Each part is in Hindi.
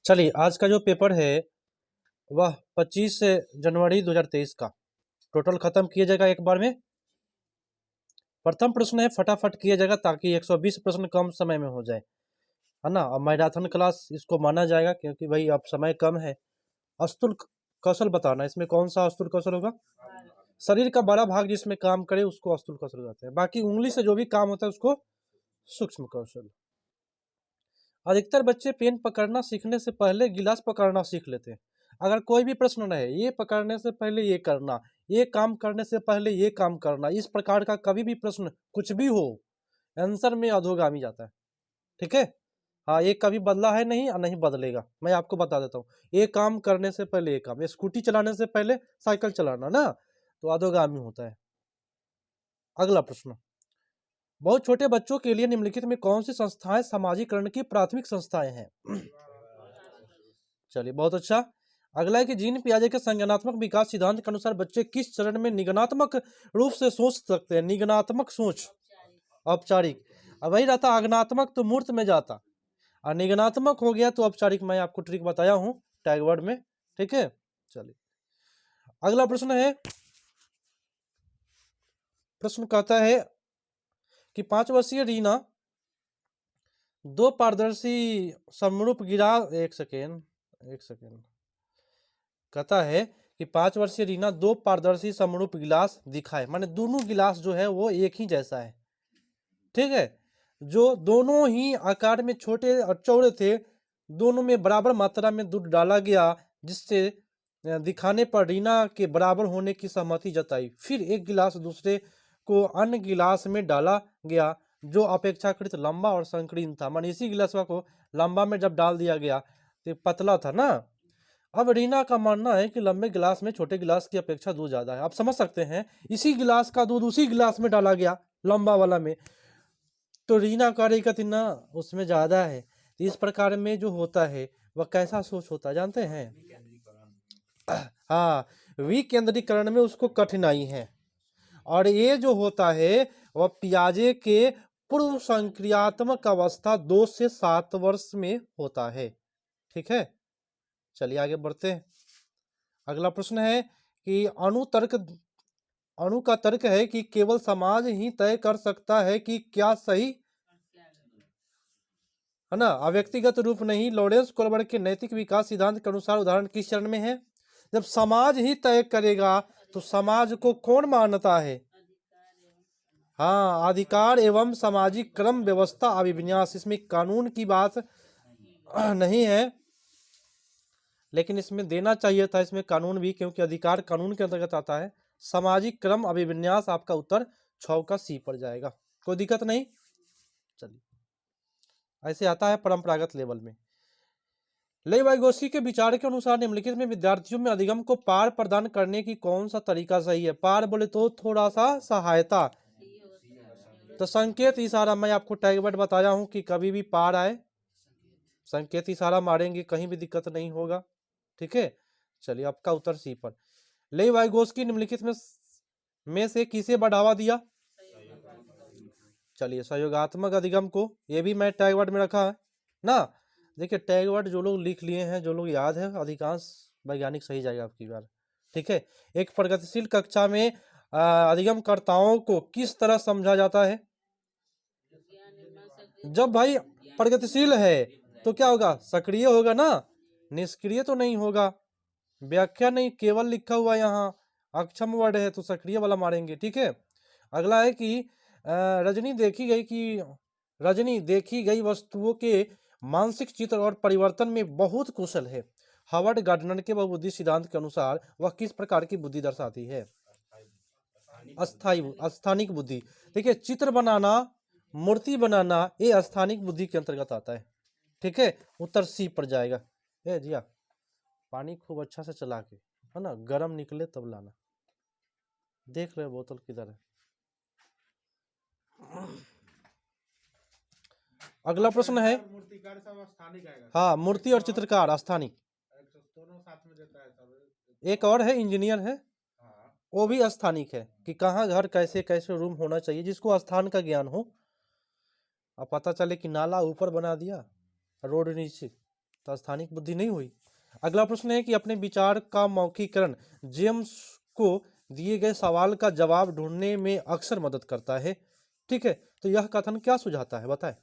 चलिए आज का जो पेपर है वह 25 जनवरी 2023 का टोटल खत्म किया जाएगा एक बार में। प्रथम प्रश्न है फटाफट किया जाएगा ताकि 120 प्रश्न कम समय में हो जाए, है ना। अब मैराथन क्लास इसको माना जाएगा क्योंकि भाई अब समय कम है। अस्तुल कौशल बताना, इसमें कौन सा अस्तुल कौशल होगा? शरीर का बड़ा भाग जिसमें काम करे उसको अस्तुल कौशल कहते हैं। बाकी उंगली से जो भी काम होता है उसको सूक्ष्म कौशल। अधिकतर बच्चे पेन पकड़ना सीखने से पहले गिलास पकड़ना सीख लेते हैं। अगर कोई भी प्रश्न रहे ये पकड़ने से पहले ये करना, ये काम करने से पहले ये काम करना, इस प्रकार का कभी भी प्रश्न कुछ भी हो आंसर में अधोगामी जाता है। ठीक है, हाँ, ये कभी बदला है नहीं और नहीं बदलेगा। मैं आपको बता देता हूँ, ये काम करने से पहले ये काम, स्कूटी चलाने से पहले साइकिल चलाना ना, तो अधोगामी होता है। अगला प्रश्न, बहुत छोटे बच्चों के लिए निम्नलिखित में कौन सी संस्थाएं सामाजिकरण की प्राथमिक संस्थाएं हैं? चलिए बहुत अच्छा। अगला है कि जीन पियाजे के संज्ञानात्मक विकास सिद्धांत के अनुसार बच्चे किस चरण में निगनात्मक रूप से सोच सकते हैं? निगनात्मक सोच, औपचारिक। अब वही रहता आगनात्मक तो मूर्त में जाता, और निगनात्मक हो गया तो औपचारिक। मैं आपको ट्रिक बताया हूं टैग वर्ड में। ठीक है, चलिए अगला प्रश्न है। प्रश्न कहता है कि 5 वर्षीय रीना दो पारदर्शी समरूप गिलास, एक सेकेंड कहता है कि 5 वर्षीय रीना दो पारदर्शी समरूप गिलास दिखाए, माने दोनों गिलास जो है वो एक ही जैसा है। ठीक है, जो दोनों ही आकार में छोटे और चौड़े थे, दोनों में बराबर मात्रा में दूध डाला गया, जिससे दिखाने पर रीना के बराबर होने की सहमति जताई। फिर एक गिलास दूसरे को अन्य गिलास में डाला गया जो अपेक्षाकृत लंबा और संकीर्ण था। माने इसी गिलास को लंबा में जब डाल दिया गया तो पतला था ना। अब रीना का मानना है कि लंबे गिलास में छोटे गिलास की अपेक्षा दूध ज्यादा है। आप समझ सकते हैं, इसी गिलास का दूध उसी गिलास में डाला गया लंबा वाला में, तो रीना का रेखा ना उसमें ज्यादा है। तो इस प्रकार में जो होता है वह कैसा सोच होता है जानते हैं? हाँ, विकेंद्रीकरण में उसको कठिनाई है। और ये जो होता है वह पियाजे के पूर्व संक्रियात्मक अवस्था 2 से 7 वर्ष में होता है। ठीक है, चलिए आगे बढ़ते हैं। अगला प्रश्न है कि अणु का तर्क है कि केवल समाज ही तय कर सकता है कि क्या सही है ना, व्यक्तिगत रूप नहीं। लॉरेंस कोलबर्ग के नैतिक विकास सिद्धांत के अनुसार उदाहरण किस चरण में है? जब समाज ही तय करेगा तो समाज को कौन मानता है? हाँ, अधिकार एवं सामाजिक क्रम व्यवस्था अभिविन्यास। इसमें कानून की बात नहीं है, लेकिन इसमें देना चाहिए था इसमें कानून भी, क्योंकि अधिकार कानून के अंतर्गत आता है। सामाजिक क्रम अभिविन्यास आपका उत्तर 6 का सी पर जाएगा, कोई दिक्कत नहीं। चलिए ऐसे आता है परंपरागत लेवल में। लेई वाइगोस्की के विचार के अनुसार निम्नलिखित में विद्यार्थियों में अधिगम को पार प्रदान करने की कौन सा तरीका सही है? पार बोले तो थोड़ा सा सहायता, तो संकेत इशारा। मैं आपको टैग वर्ड बताया हूं कि कभी भी पार आए संकेत इशारा मारेंगे, कहीं भी दिक्कत नहीं होगा। ठीक है, चलिए आपका उत्तर सी पर। लेई वाइगोस्की निम्नलिखित में से किसे बढ़ावा दिया? चलिए सहयोगात्मक अधिगम को, ये भी मैं टैग वर्ड में रखा है ना। देखिए टैग वर्ड जो लोग लिख लिए हैं, जो लोग याद है, अधिकांश वैज्ञानिक सही जाएगा आपकी बार। ठीक है, एक प्रगतिशील कक्षा में अधिगमकर्ताओं को किस तरह समझा जाता है? जब भाई प्रगतिशील है तो क्या होगा? सक्रिय होगा ना, निष्क्रिय तो नहीं होगा। व्याख्या नहीं, केवल लिखा हुआ यहाँ अक्षम वर्ड है तो सक्रिय वाला मारेंगे। ठीक है, अगला है कि रजनी देखी गई वस्तुओं के मानसिक चित्र और परिवर्तन में बहुत कुशल है। हार्वर्ड गार्डनर के बहुबुद्धि सिद्धांत के अनुसार वह किस प्रकार की बुद्धि दर्शाती है? स्थानिक बुद्धि। देखिए चित्र बनाना, मूर्ति बनाना, ये स्थानिक बुद्धि के अंतर्गत आता है। ठीक है, उत्तर सी पर जाएगा। जिया पानी खूब अच्छा से चला के, है ना, गर्म निकले तब लाना। देख रहे बोतल किधर है। अगला प्रश्न है, मूर्तिकार सब स्थानिक आएगा। हाँ, मूर्ति और चित्रकार स्थानिक, दोनों साथ में देता है सब। एक और है इंजीनियर है, हाँ, वो भी स्थानिक है कि कहाँ घर कैसे कैसे रूम होना चाहिए, जिसको स्थान का ज्ञान हो। अब पता चले कि नाला ऊपर बना दिया, रोड नीचे, तो स्थानिक बुद्धि नहीं हुई। अगला प्रश्न है कि अपने विचार का मौखिकरण जेम्स को दिए गए सवाल का जवाब ढूंढने में अक्सर मदद करता है। ठीक है, तो यह कथन क्या सुझाता है, बताएं।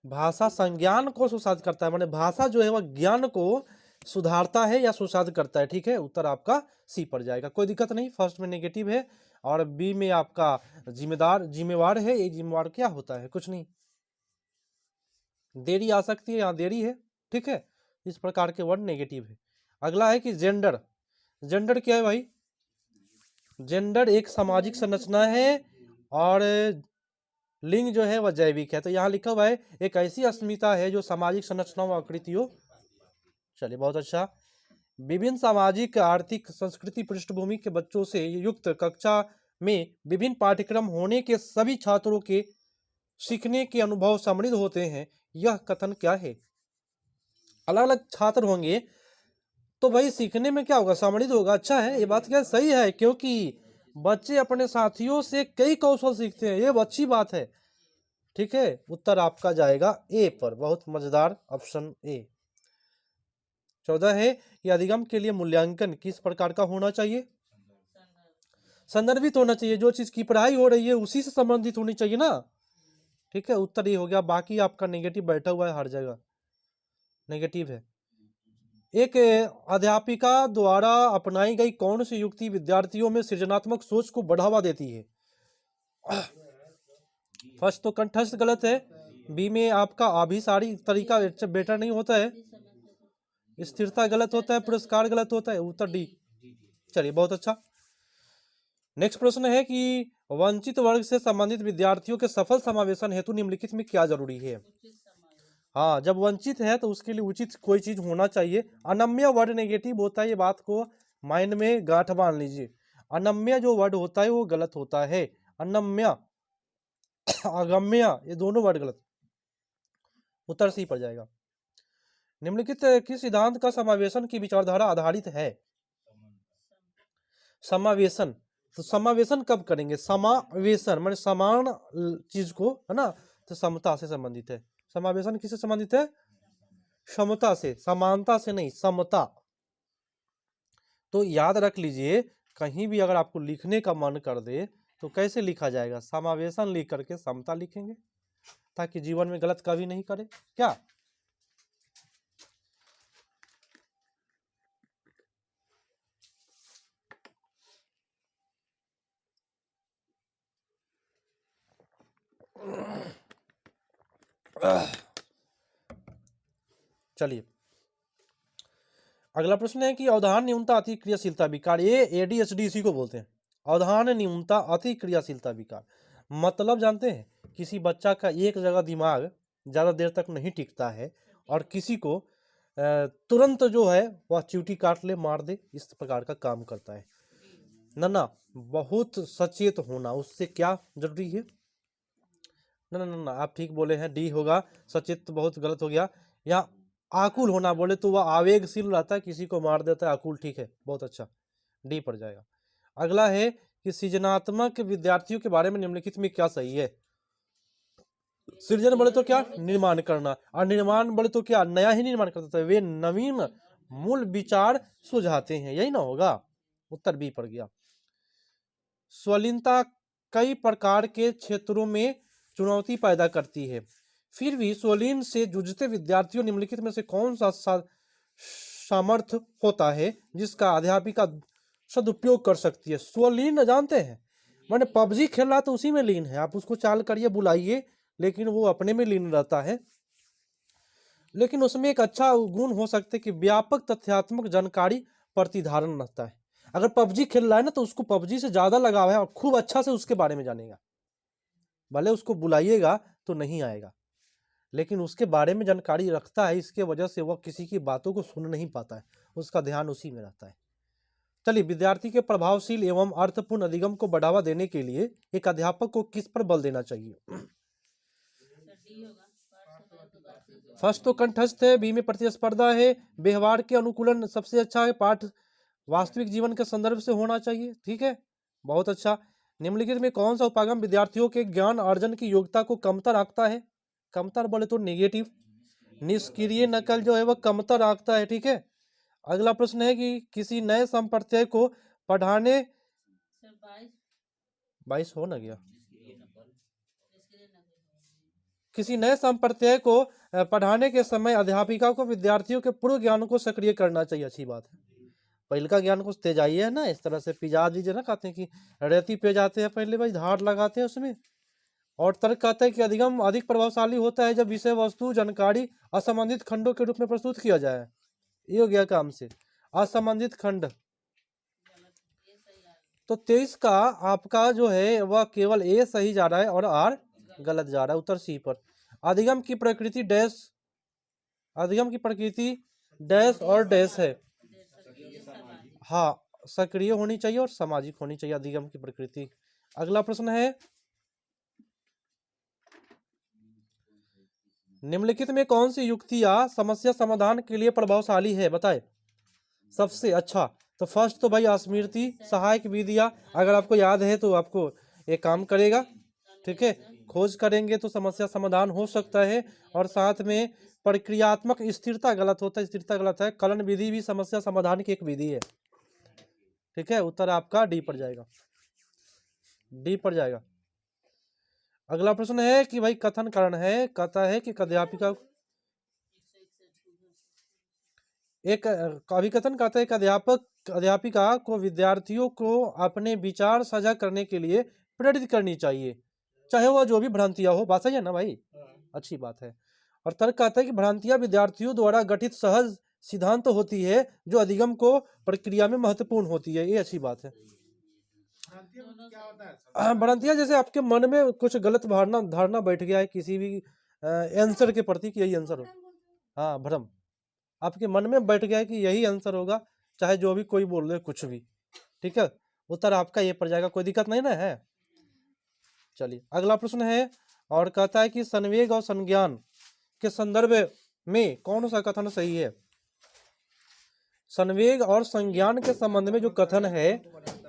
भाषा संज्ञान को सुसाध करता है, माने भाषा जो है वह ज्ञान को सुधारता है या सुसाध करता है। ठीक है, उत्तर आपका सी पड़ जाएगा, कोई दिक्कत नहीं। फर्स्ट में नेगेटिव है और बी में आपका जिम्मेवार है। ये जिम्मेवार क्या होता है, कुछ नहीं, देरी आ सकती है, यहाँ देरी है। ठीक है, इस प्रकार के वर्ड नेगेटिव है। अगला है कि जेंडर। जेंडर क्या है भाई? जेंडर एक सामाजिक संरचना है और लिंग जो है वह जैविक है। तो यहाँ लिखा हुआ है एक ऐसी अस्मिता है जो सामाजिक संरचनाओं व आकृतियों, चलिए बहुत अच्छा। विभिन्न सामाजिक आर्थिक संस्कृति पृष्ठभूमि के बच्चों से युक्त कक्षा में विभिन्न पाठ्यक्रम होने के सभी छात्रों के सीखने के अनुभव समृद्ध होते हैं। यह कथन क्या है? अलग अलग छात्र होंगे तो भाई सीखने में क्या होगा, समृद्ध होगा। अच्छा है, ये बात क्या सही है, क्योंकि बच्चे अपने साथियों से कई कौशल सीखते हैं, ये अच्छी बात है। ठीक है, उत्तर आपका जाएगा ए पर, बहुत मजेदार ऑप्शन ए। 14 है कि अधिगम के लिए मूल्यांकन किस प्रकार का होना चाहिए? संदर्भित होना चाहिए, जो चीज की पढ़ाई हो रही है उसी से संबंधित होनी चाहिए ना। ठीक है, उत्तर ये हो गया। बाकी आपका नेगेटिव बैठा हुआ है हर जगह, नेगेटिव है। एक अध्यापिका द्वारा अपनाई गई कौन सी युक्ति विद्यार्थियों में सृजनात्मक सोच को बढ़ावा देती है? फर्स्ट तो कंठस्थ गलत है, बी में आपका अभिसारी तरीका बेटर नहीं होता है, स्थिरता गलत होता है, पुरस्कार गलत होता है, उत्तर डी। चलिए बहुत अच्छा। नेक्स्ट प्रश्न है कि वंचित वर्ग से संबंधित विद्यार्थियों के सफल समावेशन हेतु निम्नलिखित में क्या जरूरी है? हाँ, जब वंचित है तो उसके लिए उचित कोई चीज होना चाहिए। अनम्य वर्ड नेगेटिव होता है, ये बात को माइंड में गांठ बांध लीजिए। अनम्य जो वर्ड होता है वो गलत होता है। अनम्य, अगम्य, ये दोनों वर्ड गलत, उत्तर सी पड़ जाएगा। निम्नलिखित किस सिद्धांत का समावेशन की विचारधारा आधारित है? समावेशन, तो समावेशन कब करेंगे? समावेशन माने समान चीज को, है ना, तो समता से संबंधित है। समावेशन किससे संबंधित है? समता से, समानता से नहीं, समता। तो याद रख लीजिए, कहीं भी अगर आपको लिखने का मन कर दे तो कैसे लिखा जाएगा? समावेशन लिख करके समता लिखेंगे, ताकि जीवन में गलत कभी नहीं करे। क्या चलिए अगला प्रश्न है कि अवधान न्यूनता अति क्रियाशीलता विकार, ये एडीएचडी इसी को बोलते हैं, अवधान न्यूनता अति क्रियाशीलता विकार। मतलब जानते हैं, किसी बच्चा का एक जगह दिमाग ज्यादा देर तक नहीं टिकता है और किसी को तुरंत जो है वह चींटी काट ले, मार दे, इस प्रकार का काम करता है। ना बहुत सचेत होना, उससे क्या जरूरी है? ना आप ठीक बोले हैं, डी होगा। सचेत तो बहुत गलत हो गया। यहाँ आकुल होना बोले तो वह आवेगशील रहता है, किसी को मार देता है, आकुल। ठीक है, बहुत अच्छा, डी पड़ जाएगा। अगला है कि सृजनात्मक विद्यार्थियों के बारे में निम्नलिखित में क्या सही है? सृजन बोले तो क्या? निर्माण करना, और निर्माण बोले तो क्या? नया ही निर्माण करता है, वे नवीन मूल विचार सुझाते हैं, यही ना होगा। उत्तर बी पड़ गया। स्वलीनता कई प्रकार के क्षेत्रों में चुनौती पैदा करती है, फिर भी स्वलीन से जूझते विद्यार्थियों निम्नलिखित में से कौन सा सामर्थ्य होता है जिसका अध्यापिका सदुपयोग कर सकती है? स्वलीन जानते हैं, माने पबजी खेल रहा तो उसी में लीन है, आप उसको चाल करिए, बुलाइए, लेकिन वो अपने में लीन रहता है। लेकिन उसमें एक अच्छा गुण हो सकता है कि व्यापक तथ्यात्मक जानकारी प्रतिधारण रहता है। अगर पबजी खेल रहा है ना तो उसको पबजी से ज्यादा लगाव है और खूब अच्छा से उसके बारे में जानेगा। भले उसको बुलाइएगा तो नहीं आएगा, लेकिन उसके बारे में जानकारी रखता है, इसके वजह से वह किसी की बातों को सुन नहीं पाता है, उसका ध्यान उसी में रहता है। चलिए, विद्यार्थी के प्रभावशील एवं अर्थपूर्ण अधिगम को बढ़ावा देने के लिए एक अध्यापक को किस पर बल देना चाहिए? फर्स्ट तो कंठस्थ है, बी में प्रतिस्पर्धा है, व्यवहार के अनुकूलन सबसे अच्छा है, पाठ वास्तविक जीवन के संदर्भ से होना चाहिए। ठीक है, बहुत अच्छा। निम्नलिखित में कौन सा उपागम विद्यार्थियों के ज्ञान अर्जन की योग्यता को कमतर रखता है? कमतर बोले तो नेगेटिव, निष्क्रिय नकल जो है वह कमतर आंकता है, ठीक है। अगला प्रश्न है कि किसी नए संप्रत्यय को पढ़ाने 22 हो ना गया। किसी नए संप्रत्यय को पढ़ाने के समय अध्यापिका को विद्यार्थियों के पूर्व ज्ञान को सक्रिय करना चाहिए। अच्छी बात है, पहले का ज्ञान कुछ तेजाइए है ना, इस तरह से पिजा दीजिए ना, कहते हैं कि रेती पे जाते हैं पहले भाई, धार लगाते हैं उसमें। और तर्क कहता है कि अधिगम अधिक प्रभावशाली होता है जब विषय वस्तु जानकारी असंबंधित खंडों के रूप में प्रस्तुत किया जाए। ये हो गया काम से असंबंधित खंड। तो 23 का आपका जो है वह केवल ए सही जा रहा है और आर गलत जा रहा है, उत्तर सी पर। अधिगम की प्रकृति डैश, अधिगम की प्रकृति डैश और डैश है। हाँ, सक्रिय होनी चाहिए और सामाजिक होनी चाहिए अधिगम की प्रकृति। अगला प्रश्न है, निम्नलिखित में कौन सी युक्तियां समस्या समाधान के लिए प्रभावशाली है, बताए सबसे। अच्छा, तो फर्स्ट तो भाई स्मृति सहायक विधियां, अगर आपको याद है तो आपको एक काम करेगा, ठीक है। खोज करेंगे तो समस्या समाधान हो सकता है। और साथ में प्रक्रियात्मक स्थिरता गलत होता है, स्थिरता गलत है। कलन विधि भी समस्या समाधान की एक विधि है, ठीक है। उत्तर आपका डी पर जाएगा, डी पर जाएगा। अगला प्रश्न है कि भाई कथन कारण है, कहता है कि अध्यापिका एक अभिकथन कहता है कि अध्यापिका को विद्यार्थियों को अपने विचार साझा करने के लिए प्रेरित करनी चाहिए, चाहे वह जो भी भ्रांतियां हो। बात सही है ना भाई, अच्छी बात है। और तर्क कहता है कि भ्रांतियां विद्यार्थियों द्वारा गठित सहज सिद्धांत होती है जो अधिगम को प्रक्रिया में महत्वपूर्ण होती है। ये अच्छी बात है। क्या होता है सर? भ्रांतियां जैसे आपके मन में कुछ गलत धारणा बैठ गया है किसी भी आंसर के प्रति कि यही आंसर हो। हाँ, भ्रम आपके मन में बैठ गया है कि यही आंसर होगा, चाहे जो भी कोई बोल दे कुछ भी, ठीक है। उत्तर आपका ये पड़ जाएगा, कोई दिक्कत नहीं ना है। चलिए अगला प्रश्न है, और कहता है कि संवेग और संज्ञान के संदर्भ में कौन सा कथन सही है। संवेग और संज्ञान के संबंध में जो कथन है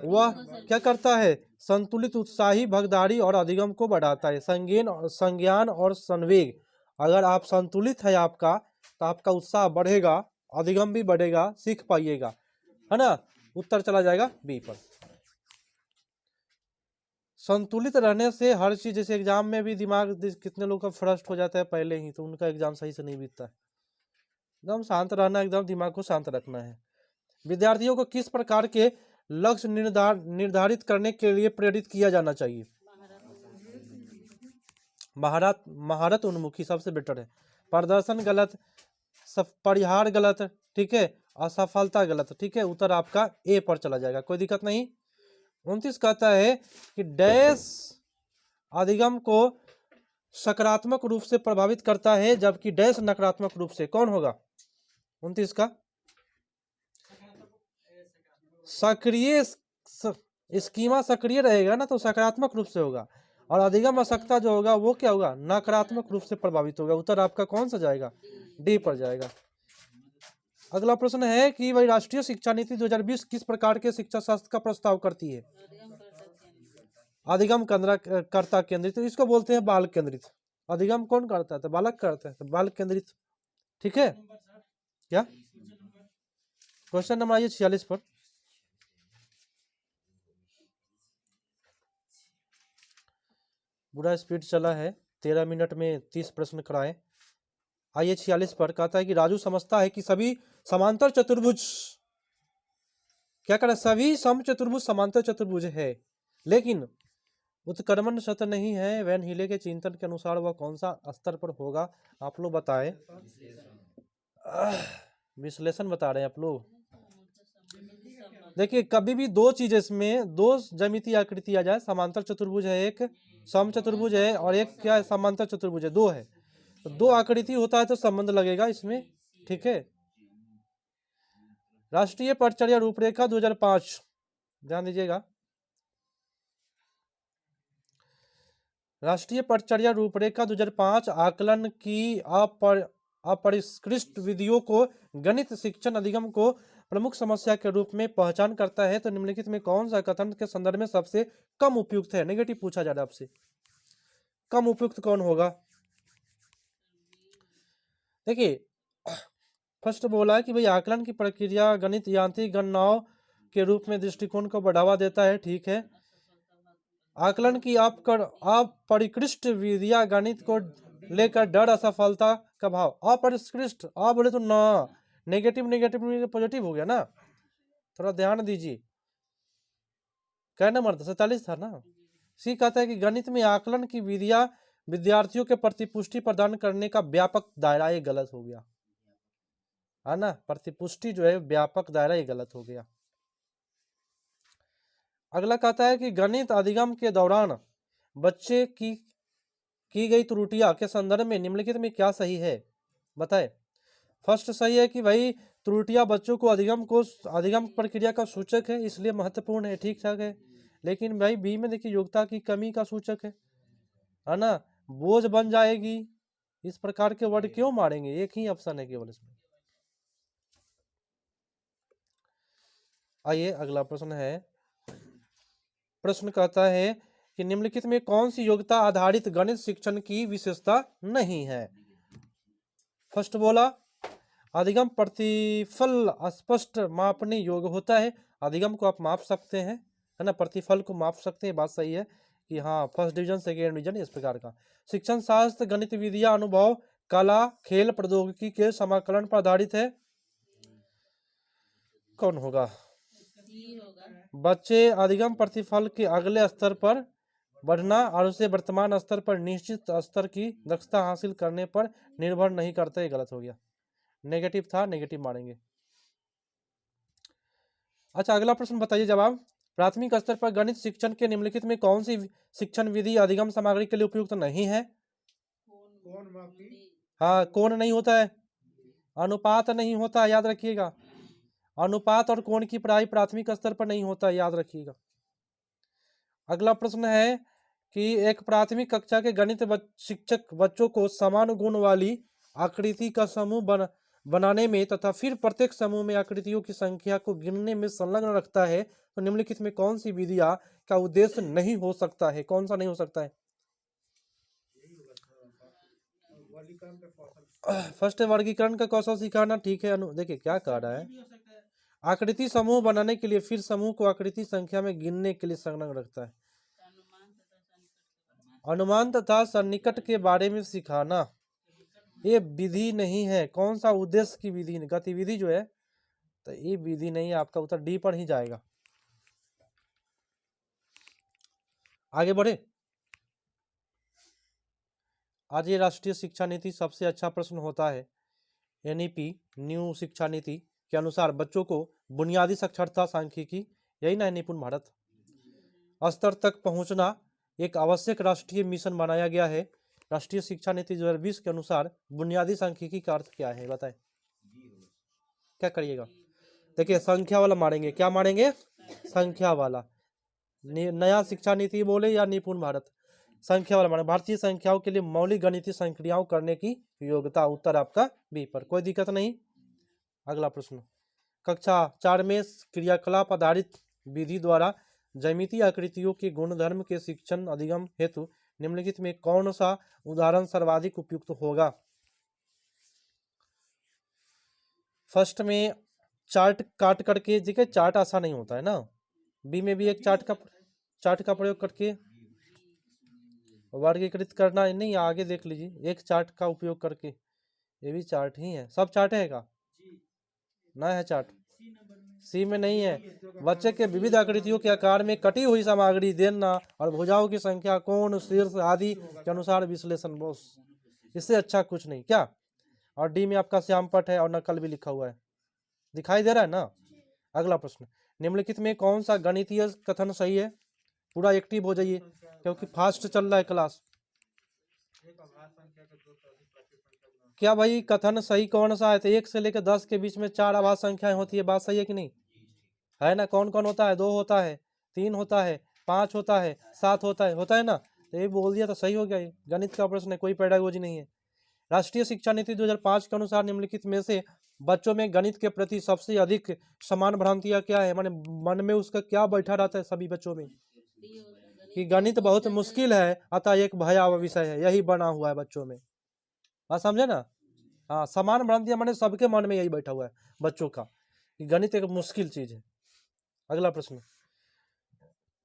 वह क्या करता है, संतुलित उत्साही भगदारी और अधिगम को बढ़ाता है। संज्ञान और संवेग अगर आप संतुलित है आपका, तो आपका उत्साह बढ़ेगा, अधिगम भी बढ़ेगा, सीख पाइएगा, है ना। उत्तर चला जाएगा बी पर। संतुलित रहने से हर चीज, जैसे एग्जाम में भी दिमाग कितने लोगों का फ्रस्ट हो जाता है पहले ही, तो उनका एग्जाम सही से नहीं बीतता है। एकदम शांत रहना, एकदम दिमाग को शांत रखना है। विद्यार्थियों को किस प्रकार के लक्ष्य निर्धारित करने के लिए प्रेरित किया जाना चाहिए। महारत उन्मुखी सबसे बेटर है। प्रदर्शन गलत, परिहार गलत, ठीक है, असफलता गलत, ठीक है। उत्तर आपका ए पर चला जाएगा, कोई दिक्कत नहीं। 29 कहता है कि डैश अधिगम को सकारात्मक रूप से प्रभावित करता है जबकि डैश नकारात्मक रूप से। कौन होगा 29 का? सक्रिय स्कीमा सक्रिय रहेगा ना तो सकारात्मक रूप से होगा, और अधिगम अशक्ता जो होगा वो क्या होगा, नकारात्मक रूप से प्रभावित होगा। उत्तर आपका कौन सा जाएगा, डी पर जाएगा। अगला प्रश्न है कि भाई राष्ट्रीय शिक्षा नीति 2020 किस प्रकार के शिक्षा शास्त्र का प्रस्ताव करती है। अधिगम कर्ता केंद्रित, तो इसको बोलते हैं बाल केंद्रित। अधिगम कौन करता है, तो बालक करता है, तो बाल केंद्रित, ठीक है। क्या क्वेश्चन नंबर आइए 46 पर। बुरा स्पीड चला है, 13 मिनट में 30 प्रश्न कराए। आइए 46 पर कहता है कि राजू समझता है कि सभी समांतर चतुर्भुज क्या कर, सभी समचतुर्भुज समांतर चतुर्भुज है, लेकिन उत्क्रमण सत्य नहीं है। वैन हीले के चिंतन के अनुसार वह कौन सा स्तर पर होगा, आप लोग बताएं। विश्लेषण बता रहे हैं आप लोग। देखिए कभी भी दो चीज, इसमें दो ज्यामितीय आकृति आ जाए, समांतर चतुर्भुज है एक, समचतुर्भुज है, और एक क्या है, समांतर चतुर्भुज है, दो है, तो दो आकृति होता है तो संबंध लगेगा इसमें, ठीक है। राष्ट्रीय पटचर्या रूपरेखा 2005 ध्यान दीजिएगा। राष्ट्रीय पटचर्या रूपरेखा 2005 आकलन की अपरिष्कृत विधियों को गणित शिक्षण अधिगम को प्रमुख समस्या के रूप में पहचान करता है। तो निम्नलिखित में कौन सा कथन के संदर्भ में सबसे कम उपयुक्त है। नेगेटिव पूछा जा रहा है आपसे, कम उपयुक्त कौन होगा। देखिए फर्स्ट बोला है कि भाई आकलन की प्रक्रिया गणित यांत्रिक गणनाओं के रूप में दृष्टिकोण को बढ़ावा देता है, ठीक है। आकलन की आप परिष्कृत विधिया गणित को लेकर डर असफलता का भाव, अपरिष्कृत आप बोले तो ना, नेगेटिव नेगेटिव पॉजिटिव हो गया ना, थोड़ा ध्यान दीजिए। क्या नंबर था 47 था ना। सी कहता है कि गणित में आकलन की विधियां विद्यार्थियों के प्रतिपुष्टि प्रदान करने का व्यापक दायरा, ये गलत हो गया है ना, प्रतिपुष्टि जो है व्यापक दायरा, ये गलत हो गया। अगला कहता है कि गणित अधिगम के दौरान बच्चे की गई त्रुटियां के संदर्भ में निम्नलिखित में क्या सही है, बताए। फर्स्ट सही है कि भाई त्रुटियां बच्चों को अधिगम प्रक्रिया का सूचक है, इसलिए महत्वपूर्ण है, ठीक ठाक है। लेकिन भाई बी में देखिए योग्यता की कमी का सूचक है ना, बोझ बन जाएगी, इस प्रकार के वर्ड क्यों मारेंगे, एक ही ऑप्शन है केवल इसमें। आइए अगला प्रश्न है। प्रश्न कहता है कि निम्नलिखित में कौन सी योग्यता आधारित गणित शिक्षण की विशेषता नहीं है। फर्स्ट बोला अधिगम प्रतिफल स्पष्ट मापने योग्य होता है, अधिगम को आप माप सकते हैं, है ना, प्रतिफल को माप सकते हैं, बात सही है कि हाँ फर्स्ट डिवीजन सेकेंड डिवीजन इस प्रकार का। शिक्षण शास्त्र गणित विधिया अनुभव कला खेल प्रौद्योगिकी के समाकलन पर आधारित है, कौन होगा, बच्चे अधिगम प्रतिफल के अगले स्तर पर बढ़ना और उसे वर्तमान स्तर पर निश्चित स्तर की दक्षता हासिल करने पर निर्भर नहीं करते, ये गलत हो गया, नेगेटिव था, नेगेटिव मारेंगे। अच्छा अगला प्रश्न बताइए जवाब। प्राथमिक स्तर पर गणित शिक्षण के निम्नलिखित में कौन सी शिक्षण विधि अधिगम सामग्री के लिए उपयुक्त नहीं है। हाँ कोण नहीं होता है, अनुपात नहीं होता है, याद रखिएगा, अनुपात और कोण की पढ़ाई प्राथमिक स्तर पर नहीं होता है, याद रखिएगा। अगला प्रश्न है कि एक प्राथमिक कक्षा के गणित शिक्षक बच्चों को समान गुण वाली आकृति का समूह बनाने में तथा फिर प्रत्येक समूह में आकृतियों की संख्या को गिनने में संलग्न रखता है, तो निम्नलिखित में कौन सी विधिया का उद्देश्य नहीं हो सकता है, कौन सा नहीं हो सकता है। फर्स्ट वर्गीकरण का कौशल सिखाना, ठीक है। देखिए क्या कह रहा है, आकृति समूह बनाने के लिए फिर समूह को आकृति संख्या में गिनने के लिए संलग्न रखता है, अनुमान तथा सन्निकट के बारे में सिखाना, ये विधि नहीं है। कौन सा उद्देश्य की विधि, गतिविधि जो है, तो ये विधि नहीं है, आपका उत्तर डी पर ही जाएगा। आगे बढ़े। आज ये राष्ट्रीय शिक्षा नीति सबसे अच्छा प्रश्न होता है। एनईपी न्यू शिक्षा नीति के अनुसार बच्चों को बुनियादी साक्षरता सांख्यिकी, यही ना निपुण भारत स्तर तक पहुंचना एक आवश्यक राष्ट्रीय मिशन बनाया गया है। राष्ट्रीय शिक्षा नीति 2020 के अनुसार बुनियादी सांख्यिकी का अर्थ क्या है, बताएं। क्या करिएगा, देखिए संख्या वाला मारेंगे, क्या मारेंगे, संख्या वाला। नया शिक्षा नीति बोले या निपुण भारत, संख्या वाला मारेंगे। भारतीय संख्याओं के लिए मौलिक गणितीय संक्रियाओं करने की योग्यता, उत्तर आपका बी पर, कोई दिक्कत नहीं। अगला प्रश्न, कक्षा 4 में क्रियाकलाप आधारित विधि द्वारा ज्यामितीय आकृतियों के गुणधर्म के शिक्षण अधिगम हेतु निम्नलिखित में कौन सा उदाहरण सर्वाधिक उपयुक्त होगा। फर्स्ट में चार्ट काट करके, देखिए चार्ट आसान नहीं होता है ना, बी में भी एक चार्ट का प्रयोग करके वर्गीकृत करना, नहीं आगे देख लीजिए, एक चार्ट का उपयोग करके, ये भी चार्ट ही है, सब चार्ट है का ना है चार्ट, सी में नहीं है। बच्चे के विविध आकृतियों के आकार में कटी हुई सामग्री देना और भुजाओं की संख्या कोण शीर्ष आदि के अनुसार विश्लेषण, बॉस इससे अच्छा कुछ नहीं क्या। और डी में आपका श्यामपट है और नकल भी लिखा हुआ है, दिखाई दे रहा है ना। अगला प्रश्न, निम्नलिखित में कौन सा गणितीय कथन सही है, पूरा एक्टिव हो जाइए क्योंकि फास्ट चल रहा है क्लास। क्या भाई कथन सही कौन सा है, तो 1 से लेकर 10 के बीच में 4 आभास संख्याएं होती है, बात सही है कि नहीं, है ना। कौन कौन होता है, 2 होता है, 3 होता है, 5 होता है, 7 होता है ना, तो ये बोल दिया तो सही हो गया, ये गणित का प्रश्न है, कोई पेडागोजी नहीं है। राष्ट्रीय शिक्षा नीति 2005 के अनुसार निम्नलिखित में से बच्चों में गणित के प्रति सबसे अधिक समान भ्रांतियां क्या है, माने मन में उसका क्या बैठा रहता है सभी बच्चों में, कि गणित बहुत मुश्किल है अतः एक भयावह विषय है, यही बना हुआ है बच्चों में, बात समझे ना। हाँ, समान बना दिया मैंने, सबके मन में यही बैठा हुआ है बच्चों का कि गणित एक मुश्किल चीज है। अगला प्रश्न,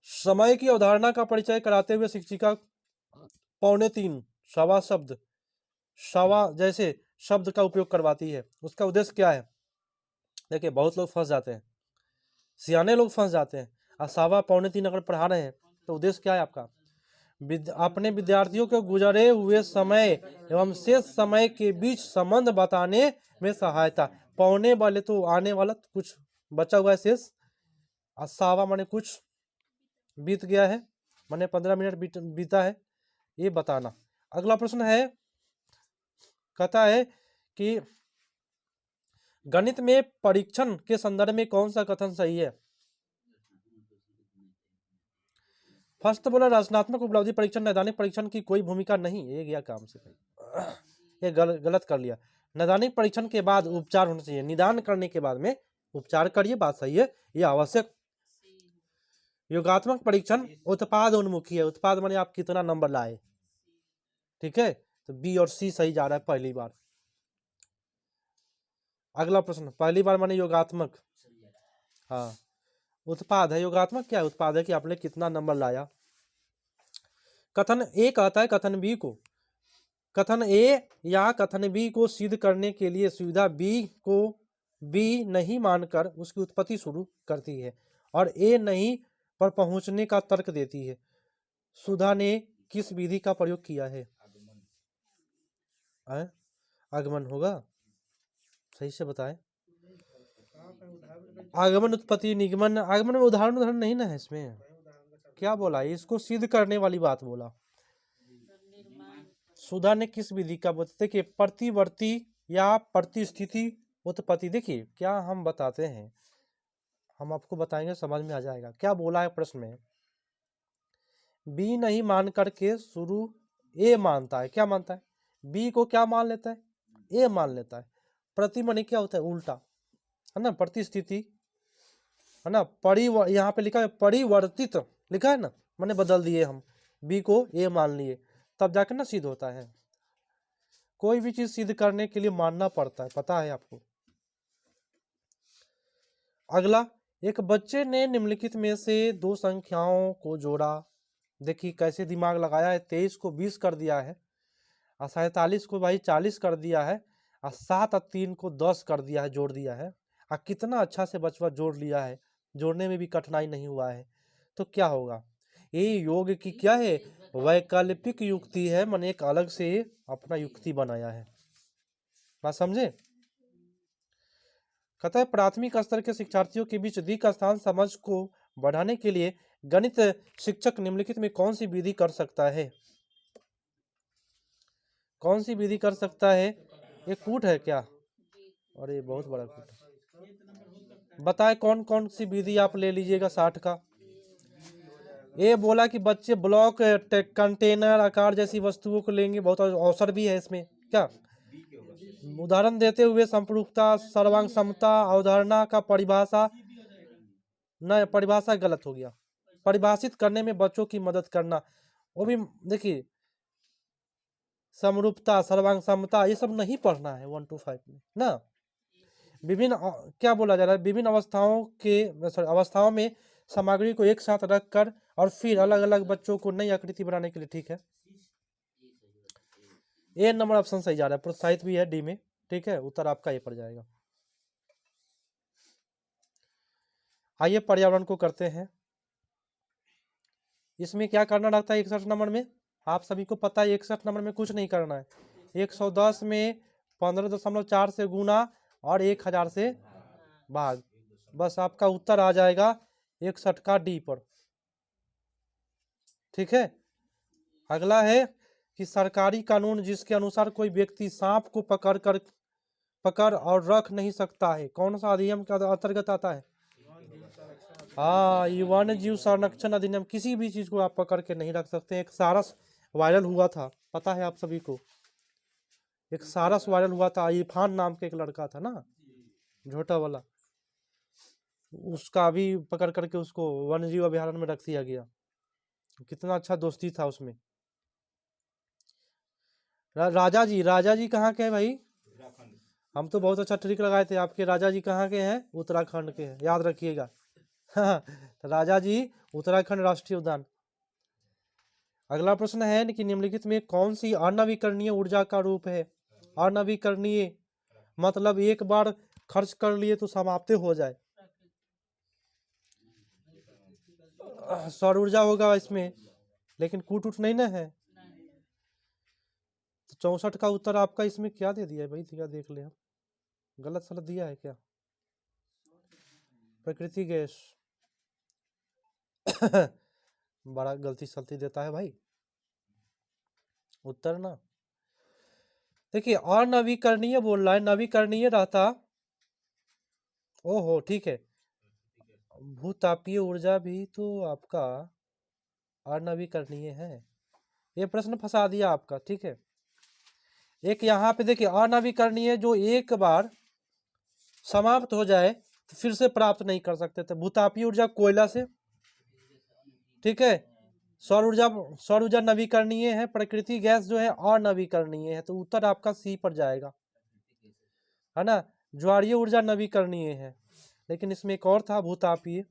समय की अवधारणा का परिचय कराते हुए शिक्षिका 2:45 सवा शब्द सवा जैसे शब्द का उपयोग करवाती है। उसका उद्देश्य क्या है? देखिए, बहुत लोग फंस जाते हैं, सियाने लोग फंस जाते हैं। और सवा 2:45 अगर पढ़ा रहे हैं तो उद्देश्य क्या है आपका? अपने विद्यार्थियों को गुजरे हुए समय एवं शेष समय के बीच संबंध बताने में सहायता। पौने वाले तो आने वाला, कुछ बचा हुआ है शेष, और सावा माने कुछ बीत गया है, माने 15 मिनट बीता है, ये बताना। अगला प्रश्न है, कहता है कि गणित में परीक्षण के संदर्भ में कौन सा कथन सही है? फर्स्ट बोला रचनात्मक उपलब्धि परीक्षण नैदानिक परीक्षण की कोई भूमिका नहीं। ये गया काम से भाई, ये गलत कर लिया। नैदानिक परीक्षण के बाद उपचार होना चाहिए, निदान करने के बाद में उपचार करिए, बात सही है, ये आवश्यक। योगात्मक परीक्षण उत्पाद उन्मुखी है, उत्पाद माने आप कितना नंबर लाए, ठीक है, तो बी और सी सही जा रहा है पहली बार। अगला प्रश्न, पहली बार माने योगात्मक, हाँ, उत्पाद है, योगात्मक क्या है? उत्पाद है कि आपने कितना नंबर लाया। कथन ए कहता है कथन बी को, कथन ए या कथन बी को सिद्ध करने के लिए सुविधा बी को बी नहीं मानकर उसकी उत्पत्ति शुरू करती है और ए नहीं पर पहुंचने का तर्क देती है। सुधा ने किस विधि का प्रयोग किया है? आगमन होगा, सही से बताएं। आगमन, उत्पत्ति, निगमन, आगमन में उदाहरण नहीं ना है इसमें, क्या बोला? इसको सिद्ध करने वाली बात बोला। सुधा ने किस विधि का बताते कि प्रतिवर्ती या प्रतिस्थिति उत्पत्ति। देखिए क्या हम बताते हैं, हम आपको बताएंगे, समझ में आ जाएगा। क्या बोला है प्रश्न में? बी नहीं मान करके शुरू ए मानता है। क्या मानता है? बी को क्या मान लेता है? ए मान लेता है। प्रति माने क्या होता है? उल्टा, है ना, प्रतिस्थिति, है ना, यहाँ पे लिखा है परिवर्तित, लिखा है ना, मैंने बदल दिए हम, बी को ए मान लिए, तब जाकर ना सिद्ध होता है। कोई भी चीज सिद्ध करने के लिए मानना पड़ता है, पता है आपको। अगला, एक बच्चे ने निम्नलिखित में से दो संख्याओं को जोड़ा। देखिए कैसे दिमाग लगाया है, 23 को 20 कर दिया है, और 47 को भाई 40 कर दिया है, और 7 और 3 को 10 कर दिया है, जोड़ दिया है। और कितना अच्छा से बचवा जोड़ लिया है, जोड़ने में भी कठिनाई नहीं हुआ है। तो क्या होगा? ये योग की क्या है? वैकल्पिक युक्ति है, मैंने एक अलग से अपना युक्ति बनाया है। बात समझे? कहता है प्राथमिक स्तर के शिक्षार्थियों के बीच दिक स्थान समझ को बढ़ाने के लिए गणित शिक्षक निम्नलिखित में कौन सी विधि कर सकता है? कौन सी विधि कर सकता है? ये कूट है क्या? अरे बहुत बड़ा कूट। बताए कौन कौन सी विधि आप ले लीजिएगा 60 का। ये बोला कि बच्चे ब्लॉक, कंटेनर, आकार जैसी वस्तुओं को लेंगे, बहुत अवसर भी है इसमें। क्या उदाहरण देते हुए संप्रयुक्तता, सर्वांग समता, अवधारणा का परिभाषा, न परिभाषा गलत हो गया, परिभाषित करने में बच्चों की मदद करना, वो भी देखिए, समरूपता, सर्वांग समता, ये सब नहीं पढ़ना है 1 to 5 में ना। विभिन्न क्या बोला जा रहा है? विभिन्न अवस्थाओं में सामग्री को एक साथ रखकर और फिर अलग अलग बच्चों को नई आकृति बनाने के लिए, ठीक है। ए नंबर ऑप्शन सही जा रहा है, प्रोत्साहित भी है डी में, ठीक है, उत्तर आपका ए पड़ जाएगा। आइए पर्यावरण को करते हैं। इसमें क्या करना रहता है 61 नंबर में? आप सभी को पता है 61 नंबर में कुछ नहीं करना है। 110 में 15.4 से गुना और 1000 से भाग, बस आपका उत्तर आ जाएगा 61 का डी पर, ठीक है। अगला है कि सरकारी कानून जिसके अनुसार कोई व्यक्ति सांप को पकड़ और रख नहीं सकता है, कौन सा अधिनियम के अंतर्गत आता है? हाँ, ये वन्य जीव संरक्षण अधिनियम। किसी भी चीज को आप पकड़ के नहीं रख सकते। एक सारस वायरल हुआ था, पता है आप सभी को, एक सारस वायरल हुआ था, इरफान नाम के एक लड़का था ना, झोटा वाला, उसका भी पकड़ करके उसको वन्य जीव अभयारण्य में रख दिया गया। कितना अच्छा दोस्ती था उसमें। राजा जी कहाँ के हैं भाई? हम तो बहुत अच्छा ट्रिक लगाए थे। आपके राजा जी कहाँ के हैं? उत्तराखंड के हैं, याद रखिएगा। तो राजा जी उत्तराखंड राष्ट्रीय उद्यान। अगला प्रश्न है कि निम्नलिखित में कौन सी अनवीकरणीय ऊर्जा का रूप है? अनवीकरणीय मतलब एक बार खर्च कर लिए तो समाप्त हो जाए। सौर ऊर्जा होगा इसमें, लेकिन कूट उठ नहीं ना है। तो 64 का उत्तर आपका इसमें क्या दे दिया है भाई? क्या देख ले हम, गलत सलत दिया है क्या? प्रकृति गैस। बड़ा गलती सलती देता है भाई उत्तर ना। देखिए अनवीकरणीय बोल रहा है, नवीकरणीय रहता। ओहो ठीक है, भूतापीय ऊर्जा भी तो आपका अनवीकरणीय है। ये प्रश्न फंसा दिया आपका, ठीक है। एक यहाँ पे देखिए अनवीकरणीय जो एक बार समाप्त हो जाए तो फिर से प्राप्त नहीं कर सकते थे। भूतापीय ऊर्जा कोयला से, ठीक है। सौर ऊर्जा नवीकरणीय है। प्रकृति गैस जो है अनवीकरणीय है, तो उत्तर आपका सी पर जाएगा, है ना। ज्वारीय ऊर्जा नवीकरणीय है, लेकिन इसमें एक और था भूतापीय।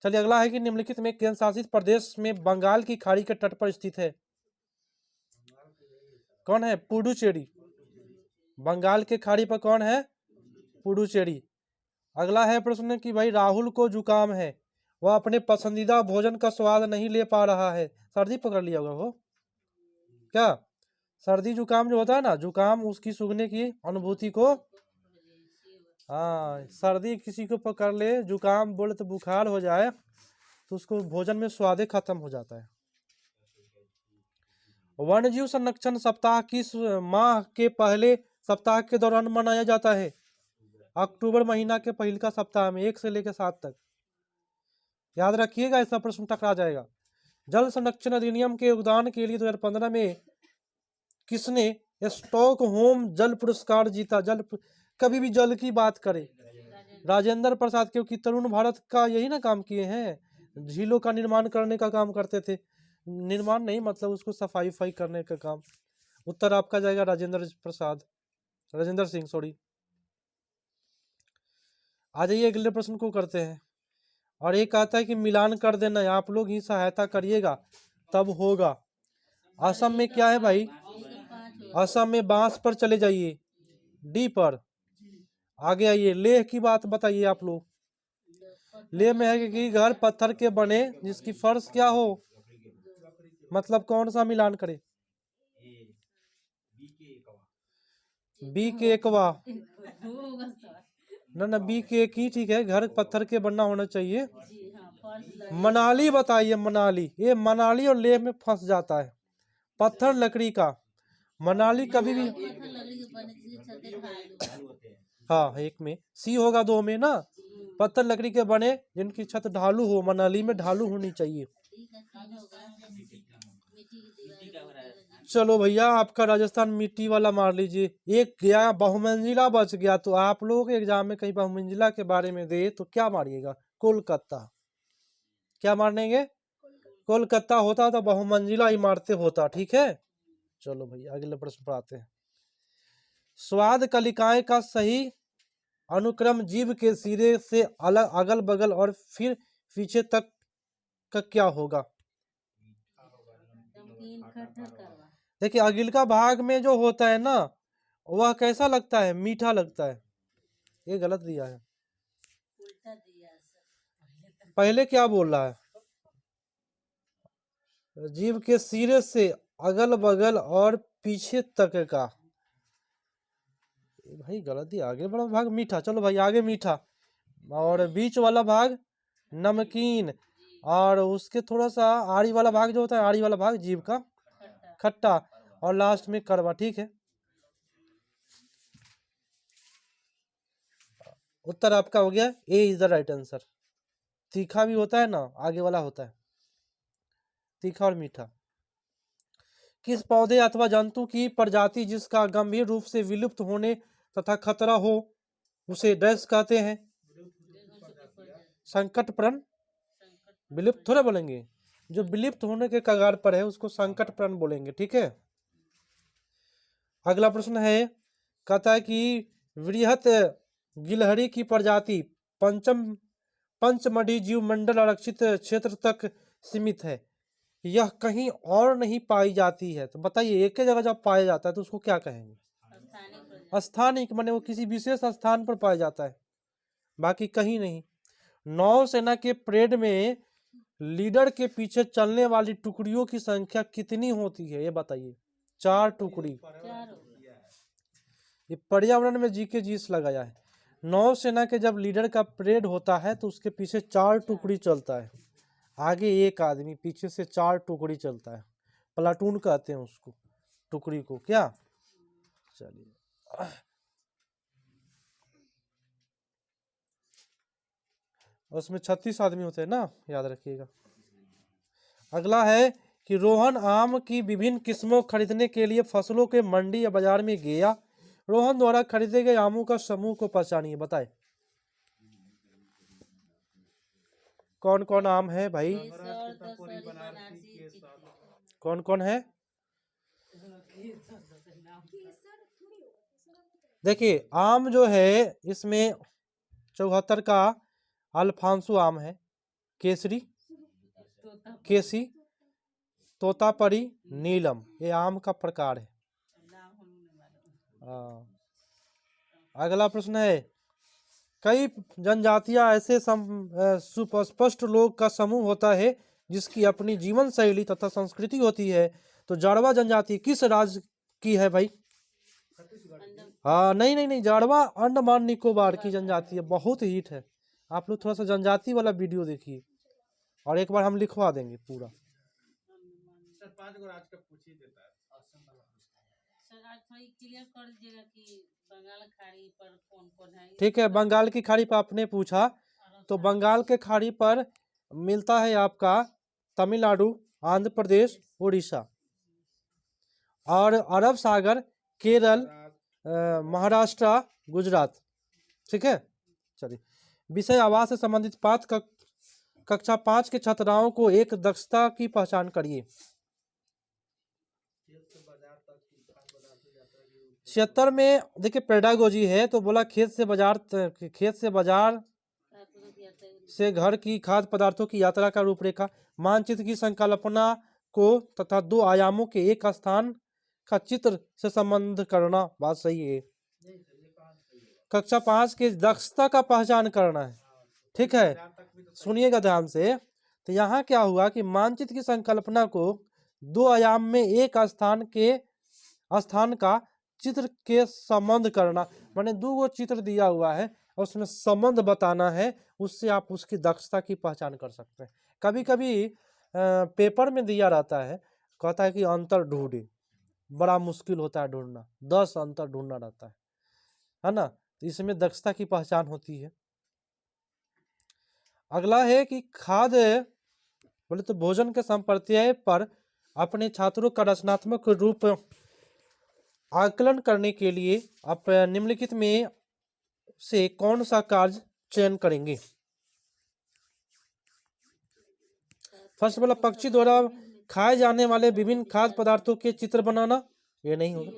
चलिए अगला है कि निम्नलिखित में केंद्र शासित प्रदेश में बंगाल की खाड़ी के तट पर स्थित है? कौन है? पुडुचेरी। बंगाल के खाड़ी पर कौन है? पुडुचेरी। अगला है प्रश्न कि भाई राहुल को जुकाम है, वह अपने पसंदीदा भोजन का स्वाद नहीं ले पा रहा है। सर्दी पकड़ लिया होगा वो, क्या? सर्दी जुकाम जो होता है ना, जुकाम उसकी सूंघने की अनुभूति को, हाँ सर्दी किसी को पकड़ ले, जुकाम बोले तो बुखार हो जाए, तो उसको भोजन में स्वाद खत्म हो जाता है। वन्यजीव संरक्षण सप्ताह किस माह के पहले सप्ताह के दौरान मनाया जाता है? अक्टूबर महीना के पहले का सप्ताह में 1 से लेकर 7 तक। याद रखिएगा, ऐसा प्रश्न टकरा जाएगा। जल संरक्षण अधिनियम के योगदान के लिए 2015 में किसने स्टॉकहोम जल पुरस्कार जीता? कभी भी जल की बात करें, राजेंद्र प्रसाद, क्योंकि तरुण भारत का यही ना काम किए हैं, झीलों का निर्माण करने का काम करते थे। निर्माण नहीं मतलब उसको सफाई उफाई करने का काम। उत्तर आपका जाएगा राजेंद्र सिंह, सॉरी। आ जाइए अगले प्रश्न को करते हैं। और एक आता है कि मिलान कर देना, आप लोग ही सहायता करिएगा तब होगा। असम में क्या है भाई? असम में बांस पर चले जाइए, डी पर। आगे आइए, लेह की बात बताइए आप लोग। लेह में है कि घर पत्थर के बने जिसकी फर्श क्या हो, मतलब कौन सा मिलान करे? बी के एकवा ना, बी के एक ही ठीक है। घर पत्थर के बनना होना चाहिए। मनाली बताइए, मनाली। ये मनाली और लेह में फंस जाता है। पत्थर लकड़ी का, मनाली कभी भी, हाँ एक में सी होगा, 2 में ना। पत्थर लकड़ी के बने जिनकी छत ढालू हो, मनाली में ढालू होनी चाहिए। चलो भैया आपका राजस्थान मिट्टी वाला मार लीजिए। एक गया, बहुमंजिला बच गया। तो आप लोगों के एग्जाम में कहीं बहुमंजिला के बारे में दे तो क्या मारिएगा? कोलकाता। क्या मारनेंगे? कोलकाता होता तो बहुमंजिला इमारतें होता, ठीक है। चलो भैया अगले प्रश्न पर आते हैं। स्वाद कलिकाएं का सही अनुक्रम जीभ के सिरे से अलग अगल बगल और फिर पीछे तक का क्या होगा? देखिए अगिल का भाग में जो होता है ना, वह कैसा लगता है? मीठा लगता है। ये गलत दिया है, पहले क्या बोल रहा है? जीभ के सिरे से अगल बगल और पीछे तक का। भाई गलत दिया। आगे वाला भाग मीठा, चलो भाई आगे मीठा, और बीच वाला भाग नमकीन, और उसके थोड़ा सा आड़ी वाला भाग जो होता है, आड़ी वाला भाग जीभ का खट्टा, और लास्ट में कड़वा, ठीक है। उत्तर आपका हो गया ए इज द राइट आंसर। तीखा भी होता है ना, आगे वाला होता है तीखा और मीठा। किस पौधे अथवा जंतु की प्रजाति जिसका गंभीर रूप से विलुप्त होने तथा खतरा हो उसे डैश कहते हैं? संकटप्राण। विलुप्त थोड़ा बोलेंगे, जो विलुप्त होने के कगार पर है उसको संकटप्राण बोलेंगे, ठीक है। अगला प्रश्न है कहता है कि वृहत गिलहरी की प्रजाति पंचमढ़ी जीव मंडल आरक्षित क्षेत्र तक सीमित है, यह कहीं और नहीं पाई जाती है। तो बताइए एक ही जगह जब पाया जाता है तो उसको क्या कहेंगे? स्थानिक, माने वो किसी विशेष स्थान पर पाया जाता है, बाकी कहीं नहीं। नौसेना के परेड में लीडर के पीछे चलने वाली टुकड़ियों की संख्या कितनी होती है, ये बताइए। 4 टुकड़ी। ये पर्यावरण में जी के जीस लगाया है। नौसेना के जब लीडर का परेड होता है तो उसके पीछे 4 टुकड़ी चलता है, आगे एक आदमी, पीछे से 4 टुकड़ी चलता है। प्लाटून कहते हैं उसको, टुकड़ी को। क्या? चलिए, उसमें 36 आदमी होते हैं ना, याद रखिएगा। अगला है कि रोहन आम की विभिन्न किस्मों खरीदने के लिए फसलों के मंडी या बाजार में गया। रोहन द्वारा खरीदे गए आमों का समूह को पहचानिए, बताए। कौन कौन आम है भाई? कौन कौन है? देखिए आम जो है इसमें 74 का अल्फांसो आम है, केसरी, केसी, तोतापरी, नीलम, ये आम का प्रकार है। अगला प्रश्न है, कई जनजातियां ऐसे सुस्पष्ट लोग का समूह होता है जिसकी अपनी जीवन शैली तथा संस्कृति होती है। तो जाड़वा जनजाति किस राज्य की है भाई? हाँ, नहीं नहीं नहीं, जाड़वा अंडमान निकोबार की जनजाति है, बहुत हिट है। आप लोग थोड़ा सा जनजाति वाला वीडियो देखिए, और एक बार हम लिखवा देंगे पूरा। सर 5 गो आज का पूछ ही देता है। सर आज थोड़ी क्लियर कर दीजिएगा कि बंगाल खाड़ी पर कौन कौन है। ठीक है, बंगाल की खाड़ी पर आपने पूछा, तो बंगाल के खाड़ी पर मिलता है आपका तमिलनाडु, आंध्र प्रदेश, उड़ीसा। और अरब सागर केरल, महाराष्ट्र, गुजरात। ठीक है, चलिए। विषय आवास से संबंधित पाठ कक्षा 5 के छात्राओं को एक दक्षता की पहचान करिए। 76 में देखिए पेडागोजी है, तो बोला खेत से बाजार से घर की खाद्य पदार्थों की यात्रा का रूपरेखा, मानचित्र की संकल्पना को तथा 2 आयामों के एक स्थान का चित्र से संबंध करना, बात सही है। कक्षा 5 के दक्षता का पहचान करना है। ठीक है, सुनिएगा ध्यान से। तो यहाँ क्या हुआ कि मानचित्र की संकल्पना को 2 आयाम में एक स्थान का चित्र के संबंध करना, माने 2 चित्र दिया हुआ है और उसमें संबंध बताना है, उससे आप उसकी दक्षता की पहचान कर सकते हैं। कभी कभी पेपर में दिया रहता है, कहता है कि अंतर ढूंढे, बड़ा मुश्किल होता है ढूंढना, 10 अंतर ढूंढना रहता है ना। तो इसमें दक्षता की पहचान होती है। अगला है कि खाद्य बोले तो भोजन के संप्रत्यय पर अपने छात्रों का रचनात्मक रूप आकलन करने के लिए आप निम्नलिखित में से कौन सा कार्य चयन करेंगे? फर्स्ट वाला, पक्षी द्वारा खाए जाने वाले विभिन्न खाद्य पदार्थों के चित्र बनाना, ये नहीं होगा।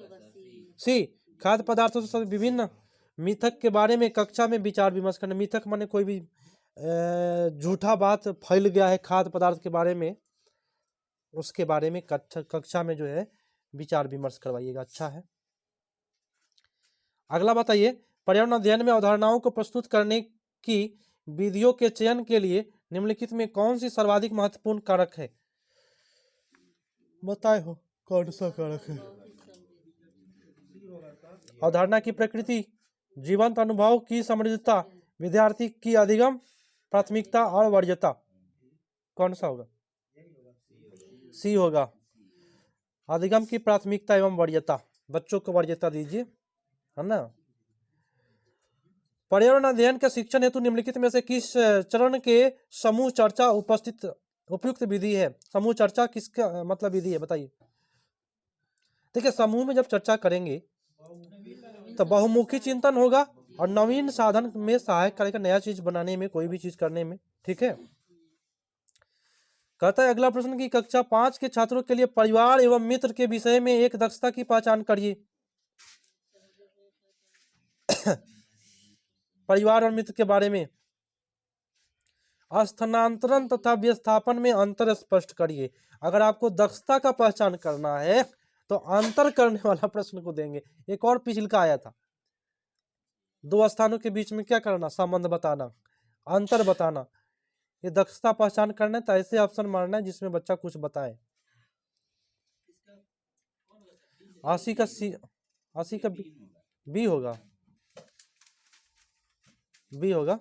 सी, खाद्य पदार्थों से विभिन्न मिथक के बारे में कक्षा में विचार विमर्श करना। मिथक माने कोई भी झूठा बात फैल गया है खाद्य पदार्थ के बारे में, उसके बारे में कक्षा में जो है विचार विमर्श करवाइएगा, अच्छा है। अगला बताइए, पर्यावरण अध्ययन में अवधारणाओं को प्रस्तुत करने की विधियों के चयन के लिए निम्नलिखित में कौन सी सर्वाधिक महत्वपूर्ण कारक है? बताए हो कौन सा कारक है? अवधारणा की प्रकृति, जीवंत अनुभव की समृद्धता, विद्यार्थी की अधिगम प्राथमिकता और वरीयता, कौन सा होगा? सी होगा, अधिगम की प्राथमिकता एवं वरीयता। बच्चों को वरीयता दीजिए, है ना। पर्यावरण अध्ययन के शिक्षण हेतु निम्नलिखित में से किस चरण के समूह चर्चा उपयुक्त विधि है? समूह चर्चा किसका मतलब विधि है, बताइए। देखिए समूह में जब चर्चा करेंगे तो बहुमुखी चिंतन होगा और नवीन साधन में सहायक करेगा, नया चीज बनाने में, कोई भी चीज करने में। ठीक है, कहता है अगला प्रश्न की कक्षा 5 के छात्रों के लिए परिवार एवं मित्र के विषय में एक दक्षता की पहचान करिए। परिवार और मित्र के बारे में। स्थानांतरण तथा विस्थापन में अंतर स्पष्ट करिए। अगर आपको दक्षता का पहचान करना है तो अंतर करने वाला प्रश्न को देंगे। एक और पिछले का आया था, दो स्थानों के बीच में क्या करना, संबंध बताना, अंतर बताना। ये दक्षता पहचान करना है तो ऐसे ऑप्शन मारना है जिसमें बच्चा कुछ बताए। 80 का सी, 80 का बी होगा, बी होगा।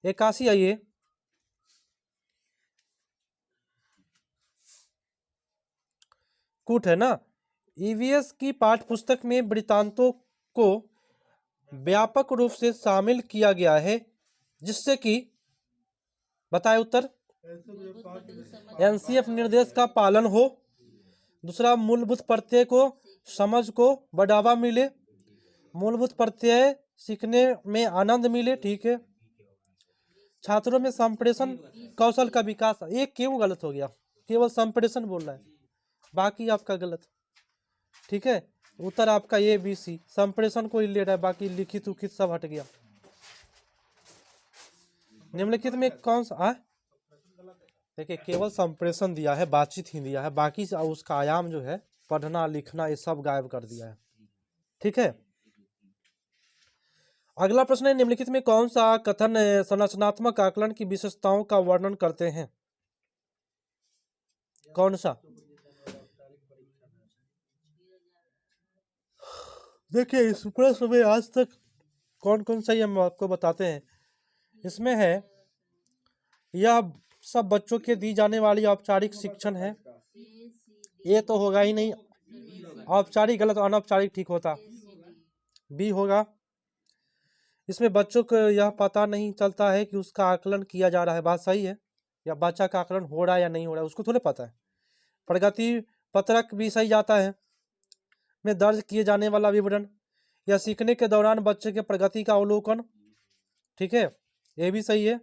81 आइए, कूट है ना। ईवीएस की पाठ्य पुस्तक में वृत्तांतों को व्यापक रूप से शामिल किया गया है जिससे कि, बताए उत्तर, एनसीएफ निर्देश का पालन हो। दूसरा, मूलभूत प्रत्यय को समझ को बढ़ावा मिले, मूलभूत प्रत्यय सीखने में आनंद मिले। ठीक है। छात्रों में संप्रेषण कौशल का विकास। ये क्यों गलत हो गया, केवल संप्रेषण बोल रहा है, बाकी आपका गलत। ठीक है, उत्तर आपका ए बी सी, संप्रेषण को ही ले रहा है, बाकी लिखित उखित सब हट गया। निम्नलिखित में कौन सा, देखिए केवल संप्रेषण दिया है, बातचीत ही दिया है, बाकी उसका आयाम जो है पढ़ना लिखना ये सब गायब कर दिया है। ठीक है। अगला प्रश्न है, निम्नलिखित में कौन सा कथन संरचनात्मक आकलन की विशेषताओं का वर्णन करते हैं। कौन सा, देखिए इस प्रश्न में आज तक कौन कौन सा हम आपको बताते हैं। इसमें है, यह सब बच्चों के दी जाने वाली औपचारिक शिक्षण है। ये तो होगा ही नहीं, औपचारिक गलत, अनौपचारिक ठीक होता। बी होगा। इसमें बच्चों को यह पता नहीं चलता है कि उसका आकलन किया जा रहा है, बात सही है, या बच्चा का आकलन हो रहा है या नहीं हो रहा है उसको थोड़े पता है। प्रगति पत्रक भी सही जाता है, में दर्ज किए जाने वाला विवरण, या सीखने के दौरान बच्चे के प्रगति का अवलोकन। ठीक है, ये भी सही है।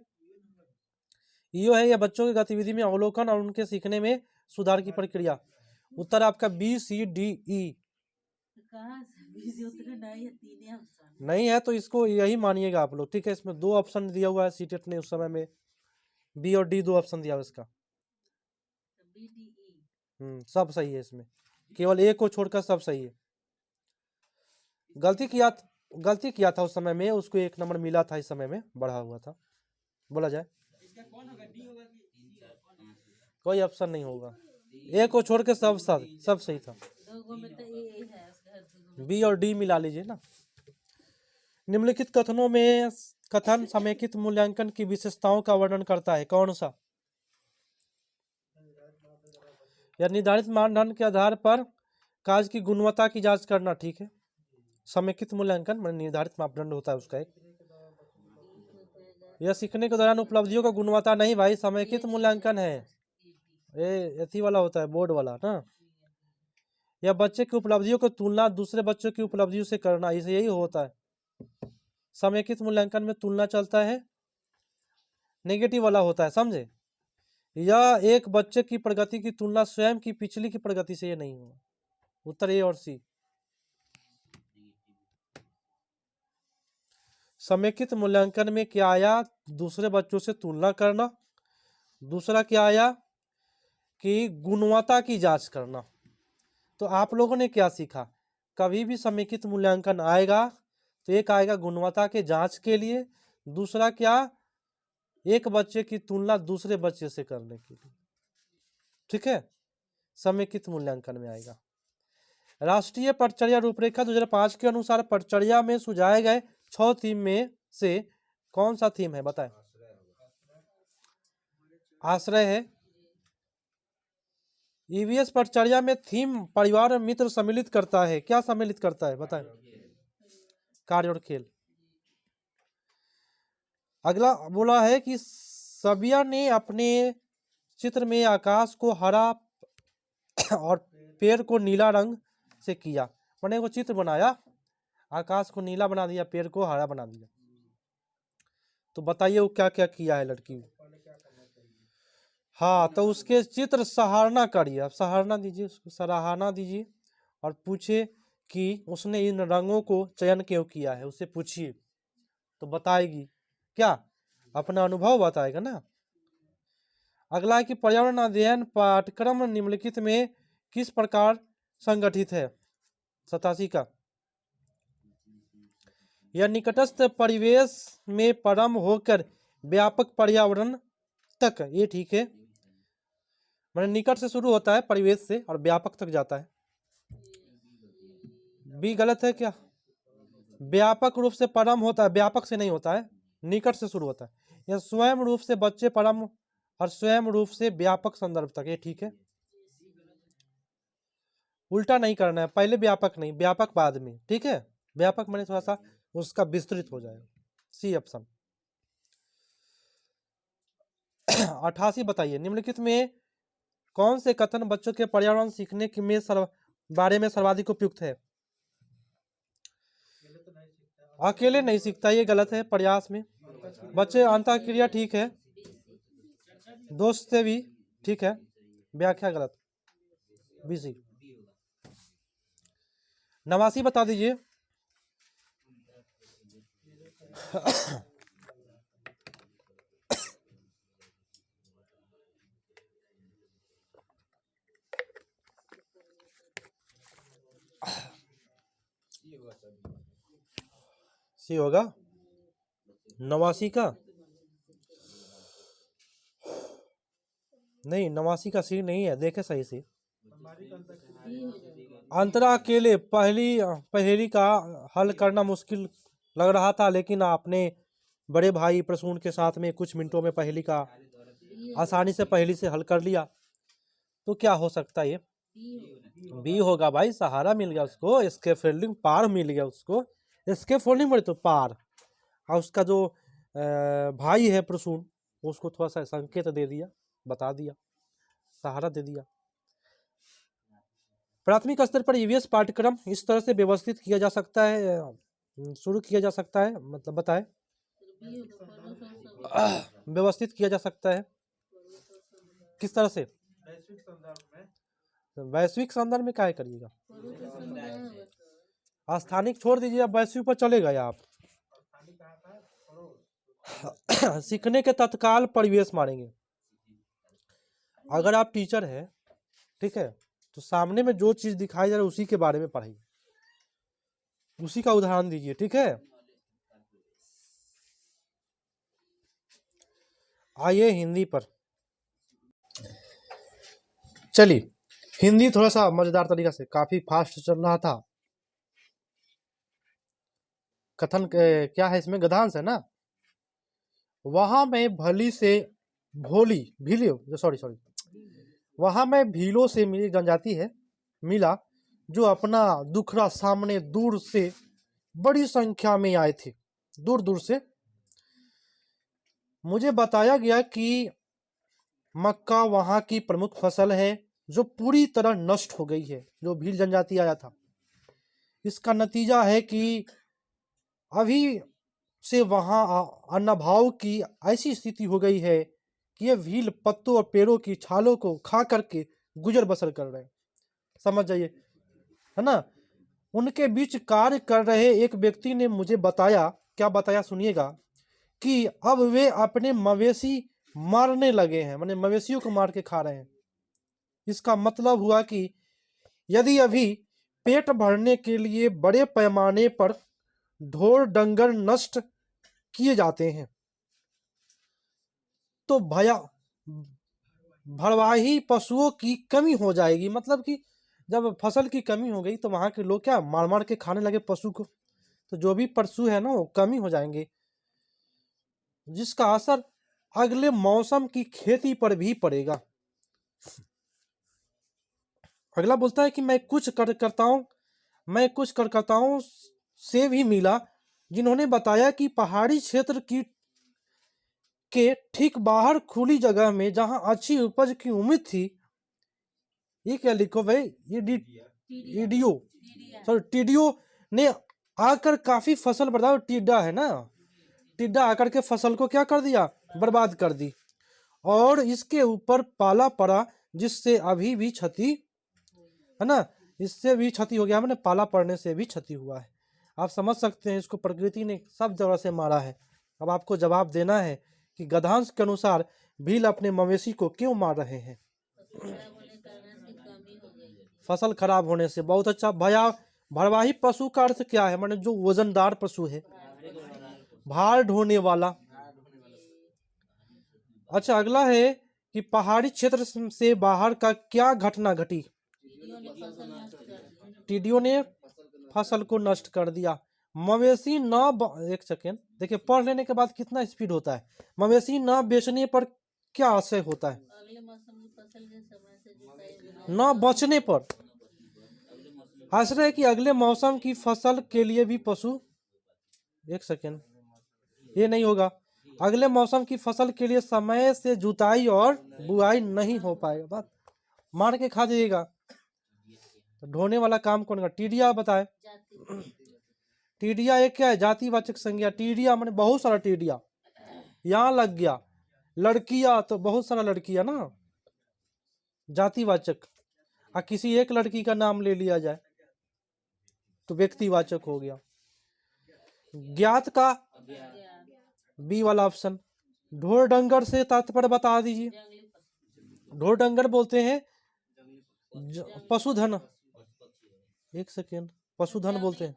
यो है, या बच्चों की गतिविधि में अवलोकन और उनके सीखने में सुधार की प्रक्रिया। उत्तर आपका बी सी डी ई। नहीं है तो इसको यही मानिएगा आप लोग। ठीक है, इसमें दो ऑप्शन दिया हुआ है सीटेट ने उस समय में, बी और डी दो ऑप्शन दिया हुआ इसका। सब सही है, इसमें केवल ए को छोड़कर सब सही है। गलती किया था उस समय में, उसको 1 नंबर मिला था, इस समय में बढ़ा हुआ था। बोला जाए कोई ऑप्शन नहीं होगा, ए को छोड़ के सब सही था। बी और डी मिला लीजिए ना। निम्नलिखित कथनों में कथन समेकित मूल्यांकन की विशेषताओं का वर्णन करता है। कौन सा, या निर्धारित मानदंड के आधार पर कार्य की गुणवत्ता की जांच करना। ठीक है, समेकित मूल्यांकन में निर्धारित मापदंड होता है उसका एक। यह सीखने के दौरान उपलब्धियों का गुणवत्ता नहीं भाई, समेकित मूल्यांकन है, ये एथी वाला होता है, बोर्ड वाला ना। या बच्चे की उपलब्धियों को तुलना दूसरे बच्चों की उपलब्धियों से करना, इसे यही होता है। समेकित मूल्यांकन में तुलना चलता है, नेगेटिव वाला होता है, समझे। यह एक बच्चे की प्रगति की तुलना स्वयं की पिछली की प्रगति से, ये नहीं होगा। उत्तर ए और सी। समेकित मूल्यांकन में क्या आया, दूसरे बच्चों से तुलना करना। दूसरा क्या आया कि गुणवत्ता की जांच करना। तो आप लोगों ने क्या सीखा, कभी भी समेकित मूल्यांकन आएगा तो एक आएगा गुणवत्ता के जांच के लिए, दूसरा क्या, एक बच्चे की तुलना दूसरे बच्चे से करने के लिए। ठीक है, समेकित मूल्यांकन में आएगा। राष्ट्रीय पटचर्या रूपरेखा 2005 के अनुसार पटचर्या में सुझाए गए 6 थीम में से कौन सा थीम है, बताएं। आश्रय है। ईवीएस पटचर्या में थीम परिवार और मित्र सम्मिलित करता है, क्या सम्मिलित करता है बताएं। कार्य और खेल। अगला बोला है कि सबिया ने अपने चित्र में आकाश को हरा और पेड़ को नीला रंग से किया। मैंने वो चित्र बनाया, आकाश को नीला बना दिया, पेड़ को हरा बना दिया। तो बताइए वो क्या क्या किया है लड़की। हाँ, तो उसके चित्र सराहना करिए, आप सराहना दीजिए, उसको सराहना दीजिए और पूछे कि उसने इन रंगों को चयन क्यों किया है, उससे पूछिए तो बताएगी क्या, अपना अनुभव बताएगा ना। अगला है कि पर्यावरण अध्ययन पाठ्यक्रम निम्नलिखित में किस प्रकार संगठित है। 87 का, यह निकटस्थ परिवेश में प्रारंभ होकर व्यापक पर्यावरण तक, ये ठीक है, मैंने निकट से शुरू होता है परिवेश से और व्यापक तक जाता है। बी गलत है क्या, व्यापक रूप से प्रारंभ होता है, व्यापक से नहीं होता है, निकट से शुरू होता है। यह स्वयं रूप से बच्चे प्रारंभ और स्वयं रूप से व्यापक संदर्भ तक, ये ठीक है। उल्टा नहीं करना है, पहले व्यापक नहीं, व्यापक बाद में, ठीक है। व्यापक मैंने थोड़ा सा उसका विस्तृत हो जाएगा। C option. 88 बताइए, निम्नलिखित में कौन से कथन बच्चों के पर्यावरण सीखने के बारे में सर्वाधिक उपयुक्त है। अकेले नहीं सीखता, ये गलत है। प्रयास में बच्चे, अंतःक्रिया ठीक है, दोस्त से भी ठीक है, व्याख्या गलत। बीसी। 89 बता दीजिए। सी होगा 89 का, नहीं 89 का सी नहीं है, देखे सही से। अंतरा अकेले पहेली का हल करना मुश्किल लग रहा था, लेकिन आपने बड़े भाई प्रसून के साथ में कुछ मिनटों में पहेली का आसानी से पहेली से हल कर लिया। तो क्या हो सकता है, ये बी होगा भाई, सहारा मिल गया उसको, स्केप फोल्डिंग पार मिल गया उसको, स्केप फोल्डिंग बोले तो पार। और उसका जो भाई है प्रसून, उसको थोड़ा सा संकेत दे दिया, बता दिया, सहारा दे दिया। प्राथमिक स्तर पर ईवीएस पाठ्यक्रम इस तरह से व्यवस्थित किया जा सकता है, शुरू किया जा सकता है, मतलब बताए, व्यवस्थित किया जा सकता है किस तरह से। वैश्विक संदर्भ में क्या करिएगा, स्थानिक छोड़ दीजिए, अब वैश्विक पर चले गए आप। सीखने के तत्काल परिवेश मानेंगे। अगर आप टीचर है, ठीक है, तो सामने में जो चीज दिखाई जा रहा है उसी के बारे में पढ़ाइए, उसी का उदाहरण दीजिए, ठीक है। आइए हिंदी पर, चलिए हिंदी थोड़ा सा मजेदार तरीका से, काफी फास्ट चल रहा था। कथन क्या है इसमें, गद्यांश है ना। वहां मैं भली से भोली भीली, सॉरी वहां मैं भीलों से मेरी जनजाति है मिला, जो अपना दुखड़ा सामने दूर से बड़ी संख्या में आए थे, दूर दूर से। मुझे बताया गया कि मक्का वहां की प्रमुख फसल है, जो पूरी तरह नष्ट हो गई है, जो भील जनजाति आया था। इसका नतीजा है कि अभी से वहां अन्नभाव की ऐसी स्थिति हो गई है कि ये भील पत्तों और पेड़ों की छालों को खा करके गुजर बसर कर रहे हैं, समझ जाइए, है ना। उनके बीच कार्य कर रहे एक व्यक्ति ने मुझे बताया, क्या बताया सुनिएगा, कि अब वे अपने मवेशी मारने लगे हैं, माने मवेशियों को मार के खा रहे हैं। इसका मतलब हुआ कि यदि अभी पेट भरने के लिए बड़े पैमाने पर ढोर डंगर नष्ट किए जाते हैं, तो भरवाही पशुओं की कमी हो जाएगी। मतलब कि जब फसल की कमी हो गई तो वहां के लोग क्या मार मार के खाने लगे पशु को, तो जो भी पशु है ना वो कमी हो जाएंगे, जिसका असर अगले मौसम की खेती पर भी पड़ेगा। अगला बोलता है कि मैं कुछ कार्यकर्ताओं से भी मिला, जिन्होंने बताया कि पहाड़ी क्षेत्र के ठीक बाहर खुली जगह में जहां अच्छी उपज की उम्मीद थी, ये क्या लिखो भाई, ये टीडियो ने आकर काफी फसल बर्बाद, टिड्डा है ना, टिड्डा आकर के फसल को क्या कर दिया, बर्बाद कर दी, और इसके ऊपर पाला पड़ा, जिससे अभी भी क्षति है ना, इससे भी क्षति हो गया, मैंने पाला पड़ने से भी क्षति हुआ है। आप समझ सकते हैं इसको प्रकृति ने सब जगह से मारा है। अब आपको जवाब देना है कि गद्यांश के अनुसार भील अपने मवेशी को क्यों मार रहे हैं। फसल खराब होने से। बहुत अच्छा भैया। भारवाही पशु का अर्थ क्या है? माने जो वजनदार पशु है, भार ढोने वाला। अच्छा, अगला है कि पहाड़ी क्षेत्र से बाहर का क्या घटना घटी? टिड्डियों ने फसल को नष्ट कर दिया। मवेशी एक सेकेंड देखिए, पढ़ लेने के बाद कितना स्पीड होता है। मवेशी न बेचने पर क्या आशय होता है? न बचने पर आश्रय कि अगले मौसम की फसल के लिए भी पशु, एक सेकेंड, ये नहीं होगा। अगले मौसम की फसल के लिए समय से जुताई और बुआई नहीं हो पाएगा। बात मार के खा जाइएगा। तो ढोने वाला काम कौन का? टिड्डिया बताए। टिड्डिया एक क्या है? जातिवाचक संज्ञा। टिड्डिया माने बहुत सारा टिड्डिया। यहाँ लग गया। लड़कियां तो बहुत सारा लड़कियां ना, जातिवाचक। किसी एक लड़की का नाम ले लिया जाए तो व्यक्तिवाचक हो गया। ज्ञात का बी वाला ऑप्शन। ढोर डंगर से तात्पर्य बता दीजिए। ढोर डंगर बोलते हैं पशुधन। एक सेकेंड, पशुधन बोलते हैं।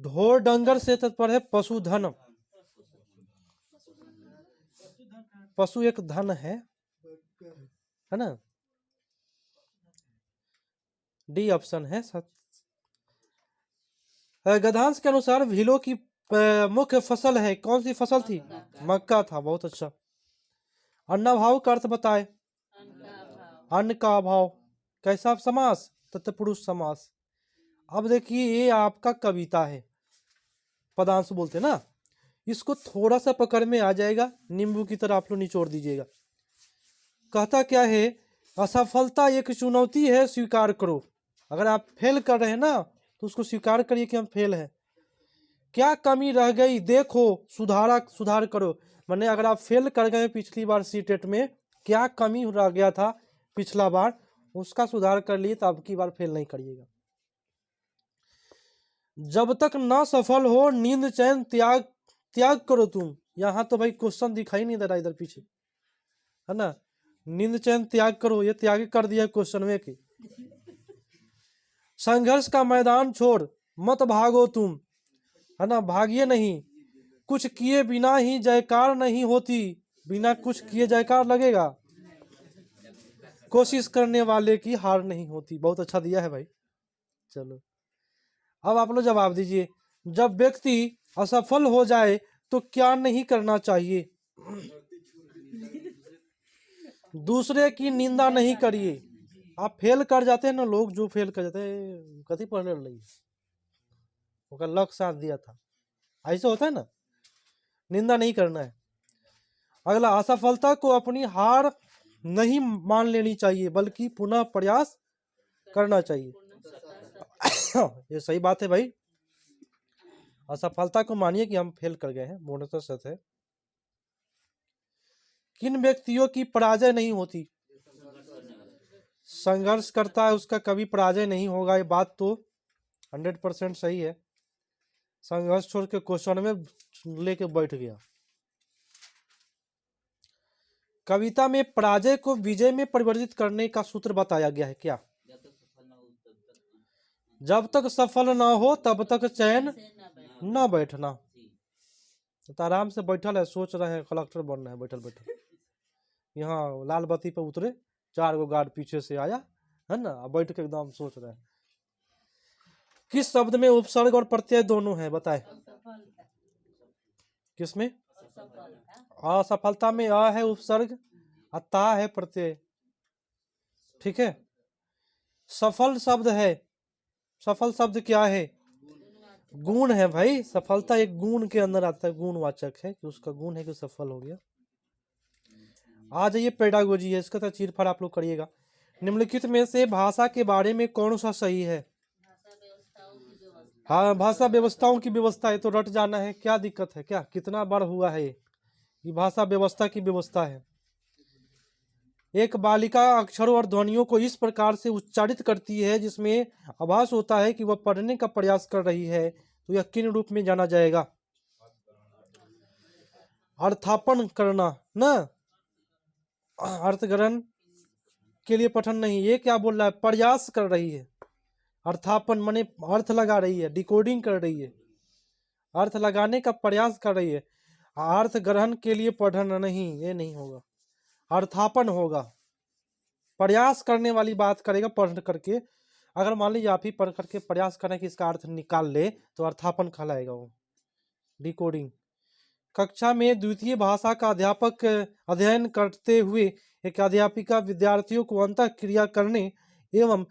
ढोर डंगर से तात्पर्य है पशुधन। पशु एक धन है ना। डी ऑप्शन है। गद्यांश के अनुसार भीलों की मुख्य फसल है, कौन सी फसल थी? मक्का था। बहुत अच्छा। अन्नाभाव का अर्थ बताए। अन्न का अभाव। कैसा समास? तत्पुरुष समास। अब देखिए, ये आपका कविता है, पदांश बोलते ना। इसको थोड़ा सा पकड़ में आ जाएगा, नींबू की तरह आप लोग निचोड़ दीजिएगा। कहता क्या है? असफलता एक चुनौती है, स्वीकार करो। अगर आप फेल कर रहे हैं ना, तो उसको स्वीकार करिए कि हम फेल हैं। क्या कमी रह गई देखो, सुधार करो। माने अगर आप फेल कर गए पिछली बार सीटेट में, क्या कमी रह गया था पिछला बार, उसका सुधार कर लिए तो अब की बार फेल नहीं करिएगा। जब तक ना सफल हो नींद चैन त्याग करो तुम। यहां तो भाई क्वेश्चन दिखाई नहीं दे रहा इधर पीछे, है ना। नींद चैन त्याग करो, ये त्याग कर दिया क्वेश्चन में की। संघर्ष का मैदान छोड़ मत भागो तुम, है ना, भागिए नहीं। कुछ किए बिना ही जयकार नहीं होती। बिना कुछ किए जयकार लगेगा। कोशिश करने वाले की हार नहीं होती। बहुत अच्छा दिया है भाई। चलो अब आप लोग जवाब दीजिए। जब व्यक्ति असफल हो जाए तो क्या नहीं करना चाहिए? दूसरे की निंदा नहीं करिए। आप फेल कर जाते हैं ना, लोग जो फेल कर जाते हैं कथी पढ़ रही उसका लक साथ दिया था, ऐसा होता है ना। निंदा नहीं करना है। अगला, असफलता को अपनी हार नहीं मान लेनी चाहिए, बल्कि पुनः प्रयास करना चाहिए। ये सही बात है भाई। असफलता को मानिए कि हम फेल कर गए हैं, पूर्णतः सत्य है। किन व्यक्तियों की पराजय नहीं होती? संघर्ष करता है उसका कभी पराजय नहीं होगा। ये बात तो 100% सही है। संघर्ष छोड़ के क्वेश्चन में लेके बैठ गया। कविता में पराजय को विजय में परिवर्तित करने का सूत्र बताया गया है क्या? जब तक सफल ना हो तब तक चैन न बैठना। तो आराम से बैठल है, सोच रहे हैं कलेक्टर बनना है, बैठल बैठल। यहाँ लाल बत्ती पे उतरे, 4 गो गार्ड पीछे से आया, है ना, बैठ के एकदम सोच रहे हैं। किस शब्द में उपसर्ग और प्रत्यय दोनों है बताए? किसमें? असफलता में अ है उपसर्ग, ता है प्रत्यय। ठीक है। सफल शब्द है। सफल शब्द क्या है? गुण है भाई। सफलता एक गुण के अंदर आता है, गुणवाचक है कि उसका गुण है कि सफल हो गया। आ जाइए, पेडागोजी है, इसका तो चीरफाड़ आप लोग करिएगा। निम्नलिखित में से भाषा के बारे में कौन सा सही है? हाँ, भाषा व्यवस्थाओं की व्यवस्था है तो रट जाना है, क्या दिक्कत है क्या? कितना बार हुआ है ये भाषा व्यवस्था की व्यवस्था है। एक बालिका अक्षरों और ध्वनियों को इस प्रकार से उच्चारित करती है जिसमें आभास होता है कि वह पढ़ने का प्रयास कर रही है, तो यह किन रूप में जाना जाएगा? अर्थापन करना ना, अर्थग्रहण के लिए पठन नहीं। ये क्या बोल रहा है? प्रयास कर रही है। अर्थापन माने अर्थ लगा रही है, डिकोडिंग कर रही है, अर्थ लगाने का प्रयास कर रही है। अर्थ ग्रहण के लिए पठन नहीं, ये नहीं होगा, अर्थापन होगा। प्रयास करने वाली बात करेगा पढ़ करके। अगर मान लीजिए आप ही पढ़ करके प्रयास करें कि इसका अर्थ निकाल ले, तो अर्थापन कहलाएगा वो, डिकोडिंग। कक्षा में द्वितीय भाषा का अध्यापक अध्ययन करते हुए एक अध्यापिका विद्यार्थियों को अंतः क्रिया करने एवं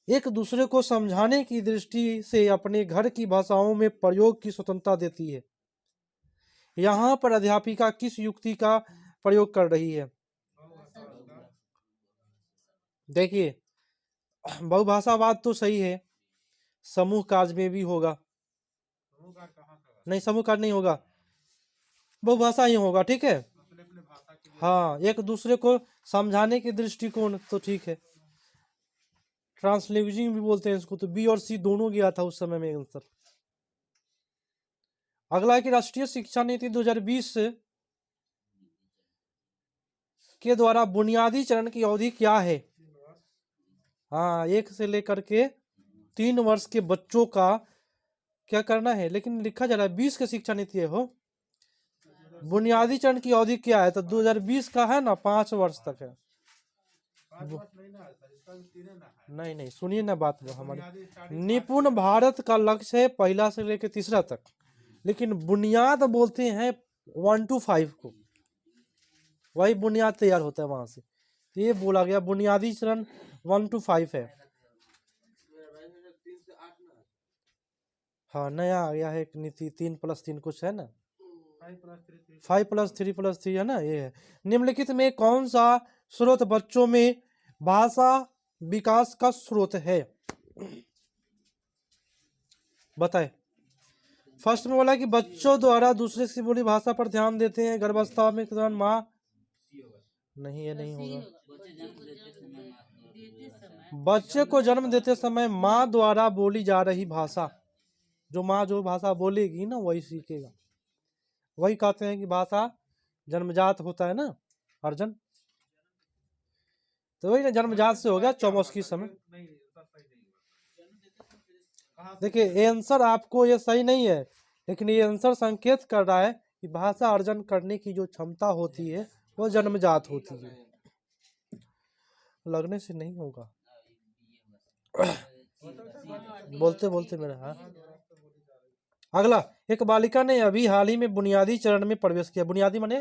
एक दूसरे को समझाने की दृष्टि से अपने घर की भाषाओं में प्रयोग की स्वतंत्रता देती है। यहाँ पर अध्यापिका किस युक्ति का प्रयोग कर रही है? देखिए, बहुभाषावाद तो सही है, समूह कार्य में भी होगा, समूह कार्य कहाँ का नहीं समूह कार्य नहीं होगा, बहुभाषा ही होगा, ठीक है। अपने अपने भाषा के लिए हाँ, एक दूसरे को समझाने के दृष्टिकोण तो ठीक है, ट्रांसलिंग्विंग भी बोलते हैं इसको, तो बी और सी दोनों गया था उस समय में आंसर। अगला है कि राष्ट्रीय शिक्षा नीति 2020 के द्वारा बुनियादी चरण की अवधि क्या है? हाँ, 1 से लेकर के 3 वर्ष के बच्चों का क्या करना है, लेकिन लिखा जा रहा है 20 की शिक्षा नीति है हो। बुनियादी चरण की अवधि क्या है? तो 2020 का है ना, 5 वर्ष तक है। 5 वर्ष नहीं ना है सर, इसका भी 3 ना है। नहीं नहीं, सुनिए ना बात हमारी। बुनियादी स्टार्टिंग निपुण भारत का लक्ष्य है पहला से लेकर तीसरा तक, लेकिन बुनियाद बोलते हैं 1 to 5 को, वही बुनियाद तैयार होता है वहां से। तो ये बोला गया बुनियादी चरण 1 to 5 है। हाँ, नया आ गया है एक नीति 3+3 कुछ है ना, 5+3+3 है ना, ये है। निम्नलिखित में कौन सा स्रोत बच्चों में भाषा विकास का स्रोत है? बताए। फर्स्ट में बोला कि बच्चों द्वारा दूसरे की बोली भाषा पर ध्यान देते हैं गर्भावस्था में के दौरान। माँ नहीं, ये नहीं होगा। बच्चे को जन्म देते समय माँ द्वारा बोली जा रही भाषा, जो माँ जो भाषा बोलेगी ना वही सीखेगा, वही कहते हैं कि भाषा जन्मजात होता है ना, अर्जन, तो वही ना जन्मजात से हो गया चौमस्की समय। नहीं सर, सही नहीं होगा। देखिए आंसर आपको ये सही नहीं है, लेकिन ये आंसर संकेत कर रहा है कि भाषा अर्जन करने की जो क्षमता होती है वो जन्मजात होती है, लगने से नहीं होगा। बोलते बोलते मेरा हाँ। अगला, एक बालिका ने अभी हाल ही में बुनियादी चरण में प्रवेश किया। बुनियादी माने,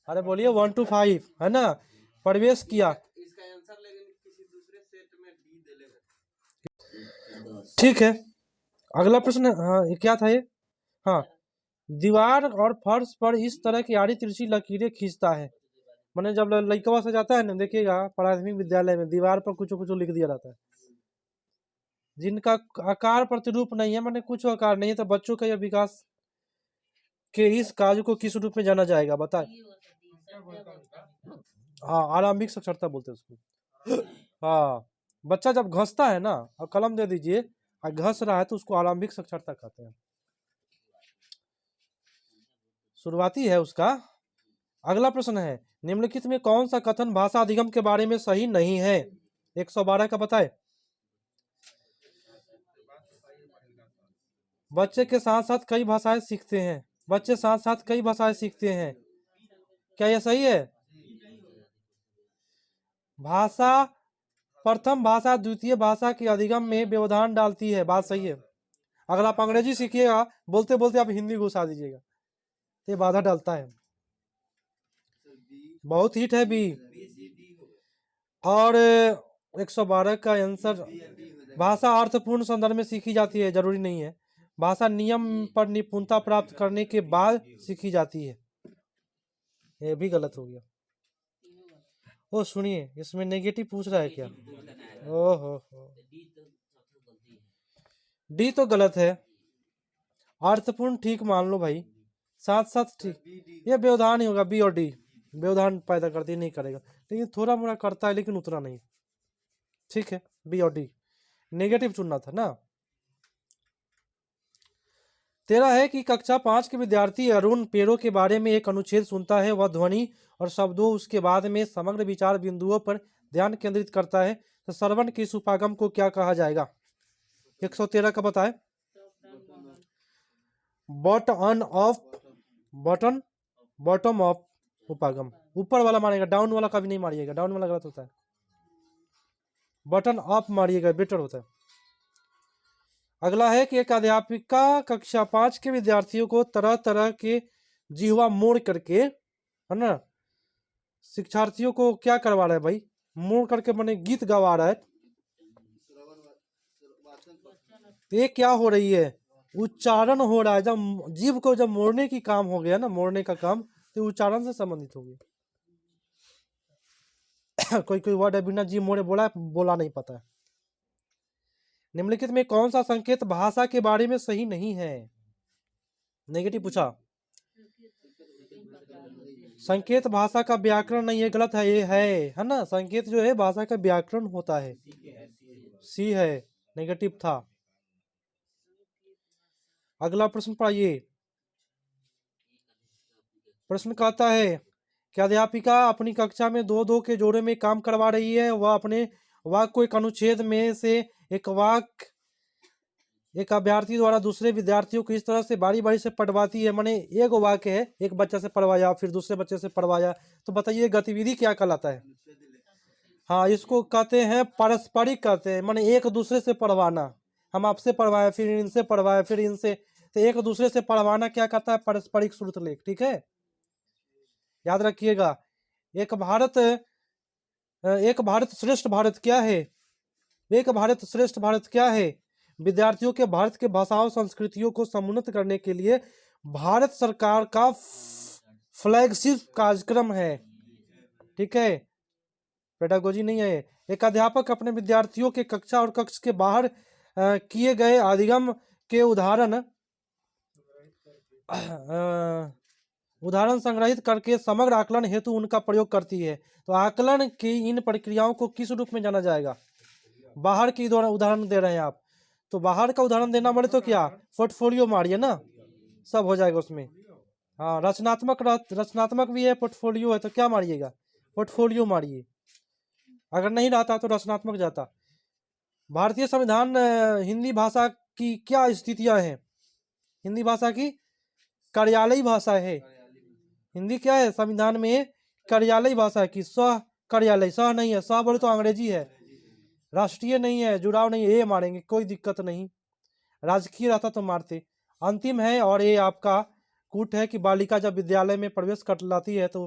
अरे बोलिए 1 to 5 है ना, प्रवेश किया। इसका आंसर लेकिन किसी दूसरे सेट में डी दे लेगा। ठीक है, अगला प्रश्न हाँ ये क्या था ये? हाँ, दीवार और फर्श पर इस तरह की आड़ी तिरछी लकीरें खींचता है। मैंने जब लड़कवा से जाता है ना, देखिएगा प्राथमिक विद्यालय में दीवार पर कुछ कुछ लिख दिया रहता है, जिनका आकार प्रतिरूप नहीं है, मैंने कुछ आकार नहीं है, तो बच्चों का यह विकास के इस कार्य को किस रूप में जाना जाएगा? बताए। हाँ, आरंभिक साक्षरता बोलते हैं उसको। हाँ, बच्चा जब घसता है ना, और कलम दे दीजिए और घस रहा है तो उसको आरंभिक साक्षरता कहते हैं, शुरुआती है उसका। अगला प्रश्न है, निम्नलिखित में कौन सा कथन भाषा अधिगम के बारे में सही नहीं है? 112 का बताए। बच्चे के साथ साथ कई भाषाएं सीखते हैं, बच्चे साथ साथ कई भाषाएं सीखते हैं, क्या यह सही है? भाषा प्रथम भाषा द्वितीय भाषा के अधिगम में व्यवधान डालती है, बात सही है। अगर आप अंग्रेजी सीखिएगा बोलते बोलते आप हिंदी घुसा दीजिएगा, ये बाधा डालता है। बहुत हिट है बी। और 112 का आंसर, भाषा अर्थपूर्ण संदर्भ में सीखी जाती है, जरूरी नहीं है। भाषा नियम पर निपुणता प्राप्त करने के बाद सीखी जाती है, ये भी गलत हो गया। ओ सुनिए, इसमें नेगेटिव पूछ रहा है क्या? ओहो, डी तो गलत है, अर्थपूर्ण ठीक मान लो भाई, साथ साथ ठीक, ये व्यवधान ही होगा बी और डी। व्यवधान पैदा करती है, नहीं करेगा। लेकिन थोड़ा मोड़ा करता है, लेकिन उतना नहीं। ठीक है, बी और डी। नेगेटिव चुनना था ना। तेरा है कि कक्षा 5 के विद्यार्थी अरुण पेड़ों के बारे में एक अनुच्छेद सुनता है। वह ध्वनि और शब्दों उसके बाद में समग्र विचार बिंदुओं पर ध्यान केंद्रित करता है। तो श्रवण के इस उपागम को क्या कहा जाएगा? 113 का बताए। बॉटम ऑफ उपागम। ऊपर वाला मारेगा, डाउन वाला कभी नहीं मारिएगा, डाउन वाला गलत होता है। बटन अप मारिएगा, बेटर होता है। अगला है कि एक अध्यापिका कक्षा 5 के विद्यार्थियों को तरह तरह के जिह्वा मोड़ करके, है ना, शिक्षार्थियों को क्या करवा रहा है भाई? मोड़ करके मैंने गीत गवा रहा है। तो ये क्या हो रही है? उच्चारण हो रहा है। जब जीभ को जब मोड़ने की काम हो गया ना, मोड़ने का काम, तो उच्चारण से संबंधित हो गया। कोई कोई वर्ड है बिना जीभ मोड़े बोला नहीं पता है। निम्नलिखित में कौन सा संकेत भाषा के बारे में सही नहीं है? नेगेटिव पूछा। संकेत भाषा का व्याकरण नहीं है, गलत है। ये है ना, संकेत जो है भाषा का व्याकरण होता है। सी है, नेगेटिव था। अगला प्रश्न पढ़िए। प्रश्न कहता है कि अध्यापिका अपनी कक्षा में 2-2 के जोड़े में काम करवा रही है। वह अपने वाक्य को एक अनुच्छेद में से एक वाक्य एक अभ्यर्थी द्वारा दूसरे विद्यार्थियों को इस तरह से बारी बारी से पढ़वाती है। माने एक वाक्य है, एक बच्चा से पढ़वाया, फिर दूसरे बच्चे से पढ़वाया। तो बताइए गतिविधि क्या कहलाता है? हाँ, इसको कहते हैं पारस्परिक कहते हैं। माने एक दूसरे से पढ़वाना। हम आपसे पढ़वाए, फिर इनसे पढ़वाए, फिर इनसे। तो एक दूसरे से पढ़वाना क्या कहता है? पारस्परिक श्रुतलेख। ठीक है, याद रखिएगा। एक भारत श्रेष्ठ भारत क्या है? एक भारत श्रेष्ठ भारत क्या है? विद्यार्थियों के भारत के भाषाओं संस्कृतियों को समुन्नत करने के लिए भारत सरकार का फ्लैगशिप कार्यक्रम है। ठीक है, पेडागोजी नहीं है। एक अध्यापक अपने विद्यार्थियों के कक्षा और कक्ष के बाहर किए गए अधिगम के उदाहरण संग्रहित करके समग्र आकलन हेतु उनका प्रयोग करती है। तो आकलन की इन प्रक्रियाओं को किस रूप में जाना जाएगा? बाहर की उदाहरण दे रहे हैं आप, तो बाहर का उदाहरण देना पड़े तो क्या पोर्टफोलियो मारिए ना, सब हो जाएगा उसमें। हाँ, रचनात्मक भी है, पोर्टफोलियो है, तो क्या मारिएगा? पोर्टफोलियो मारिए। अगर नहीं रहता तो रचनात्मक जाता। भारतीय संविधान हिंदी भाषा की क्या स्थितियां हैं? हिंदी भाषा की कार्यालयी भाषा है। हिंदी क्या है संविधान में? कार्यालयी भाषा की। सह कार्यालय, सह नहीं है, सह बोले तो अंग्रेजी है। राष्ट्रीय नहीं है, जुड़ाव नहीं है, ये मारेंगे, कोई दिक्कत नहीं। राजकीय रहता तो मारते। अंतिम है, और ये आपका कूट है कि बालिका जब विद्यालय में प्रवेश कर लाती है तो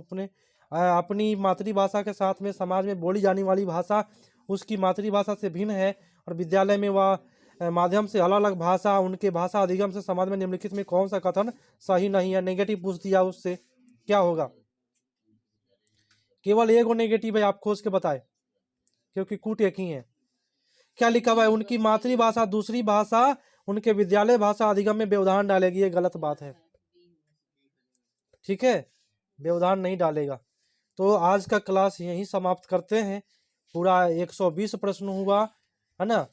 अपनी मातृभाषा के साथ में समाज में बोली जाने वाली भाषा उसकी मातृभाषा से भिन्न है, और विद्यालय में वह माध्यम से अलग अलग भाषा, उनके भाषा अधिगम से समाज में निम्नलिखित में कौन सा कथन सही नहीं है? नेगेटिव पूछ दिया, उससे क्या होगा? केवल एक नेगेटिव है, आप खोज के बताए, क्योंकि कूट एक ही है। क्या लिखा हुआ है? उनकी मातृभाषा दूसरी भाषा उनके विद्यालय भाषा अधिगम में व्यवधान डालेगी। ये गलत बात है। ठीक है, व्यवधान नहीं डालेगा। तो आज का क्लास यहीं समाप्त करते हैं। पूरा 120 प्रश्न हुआ, है ना।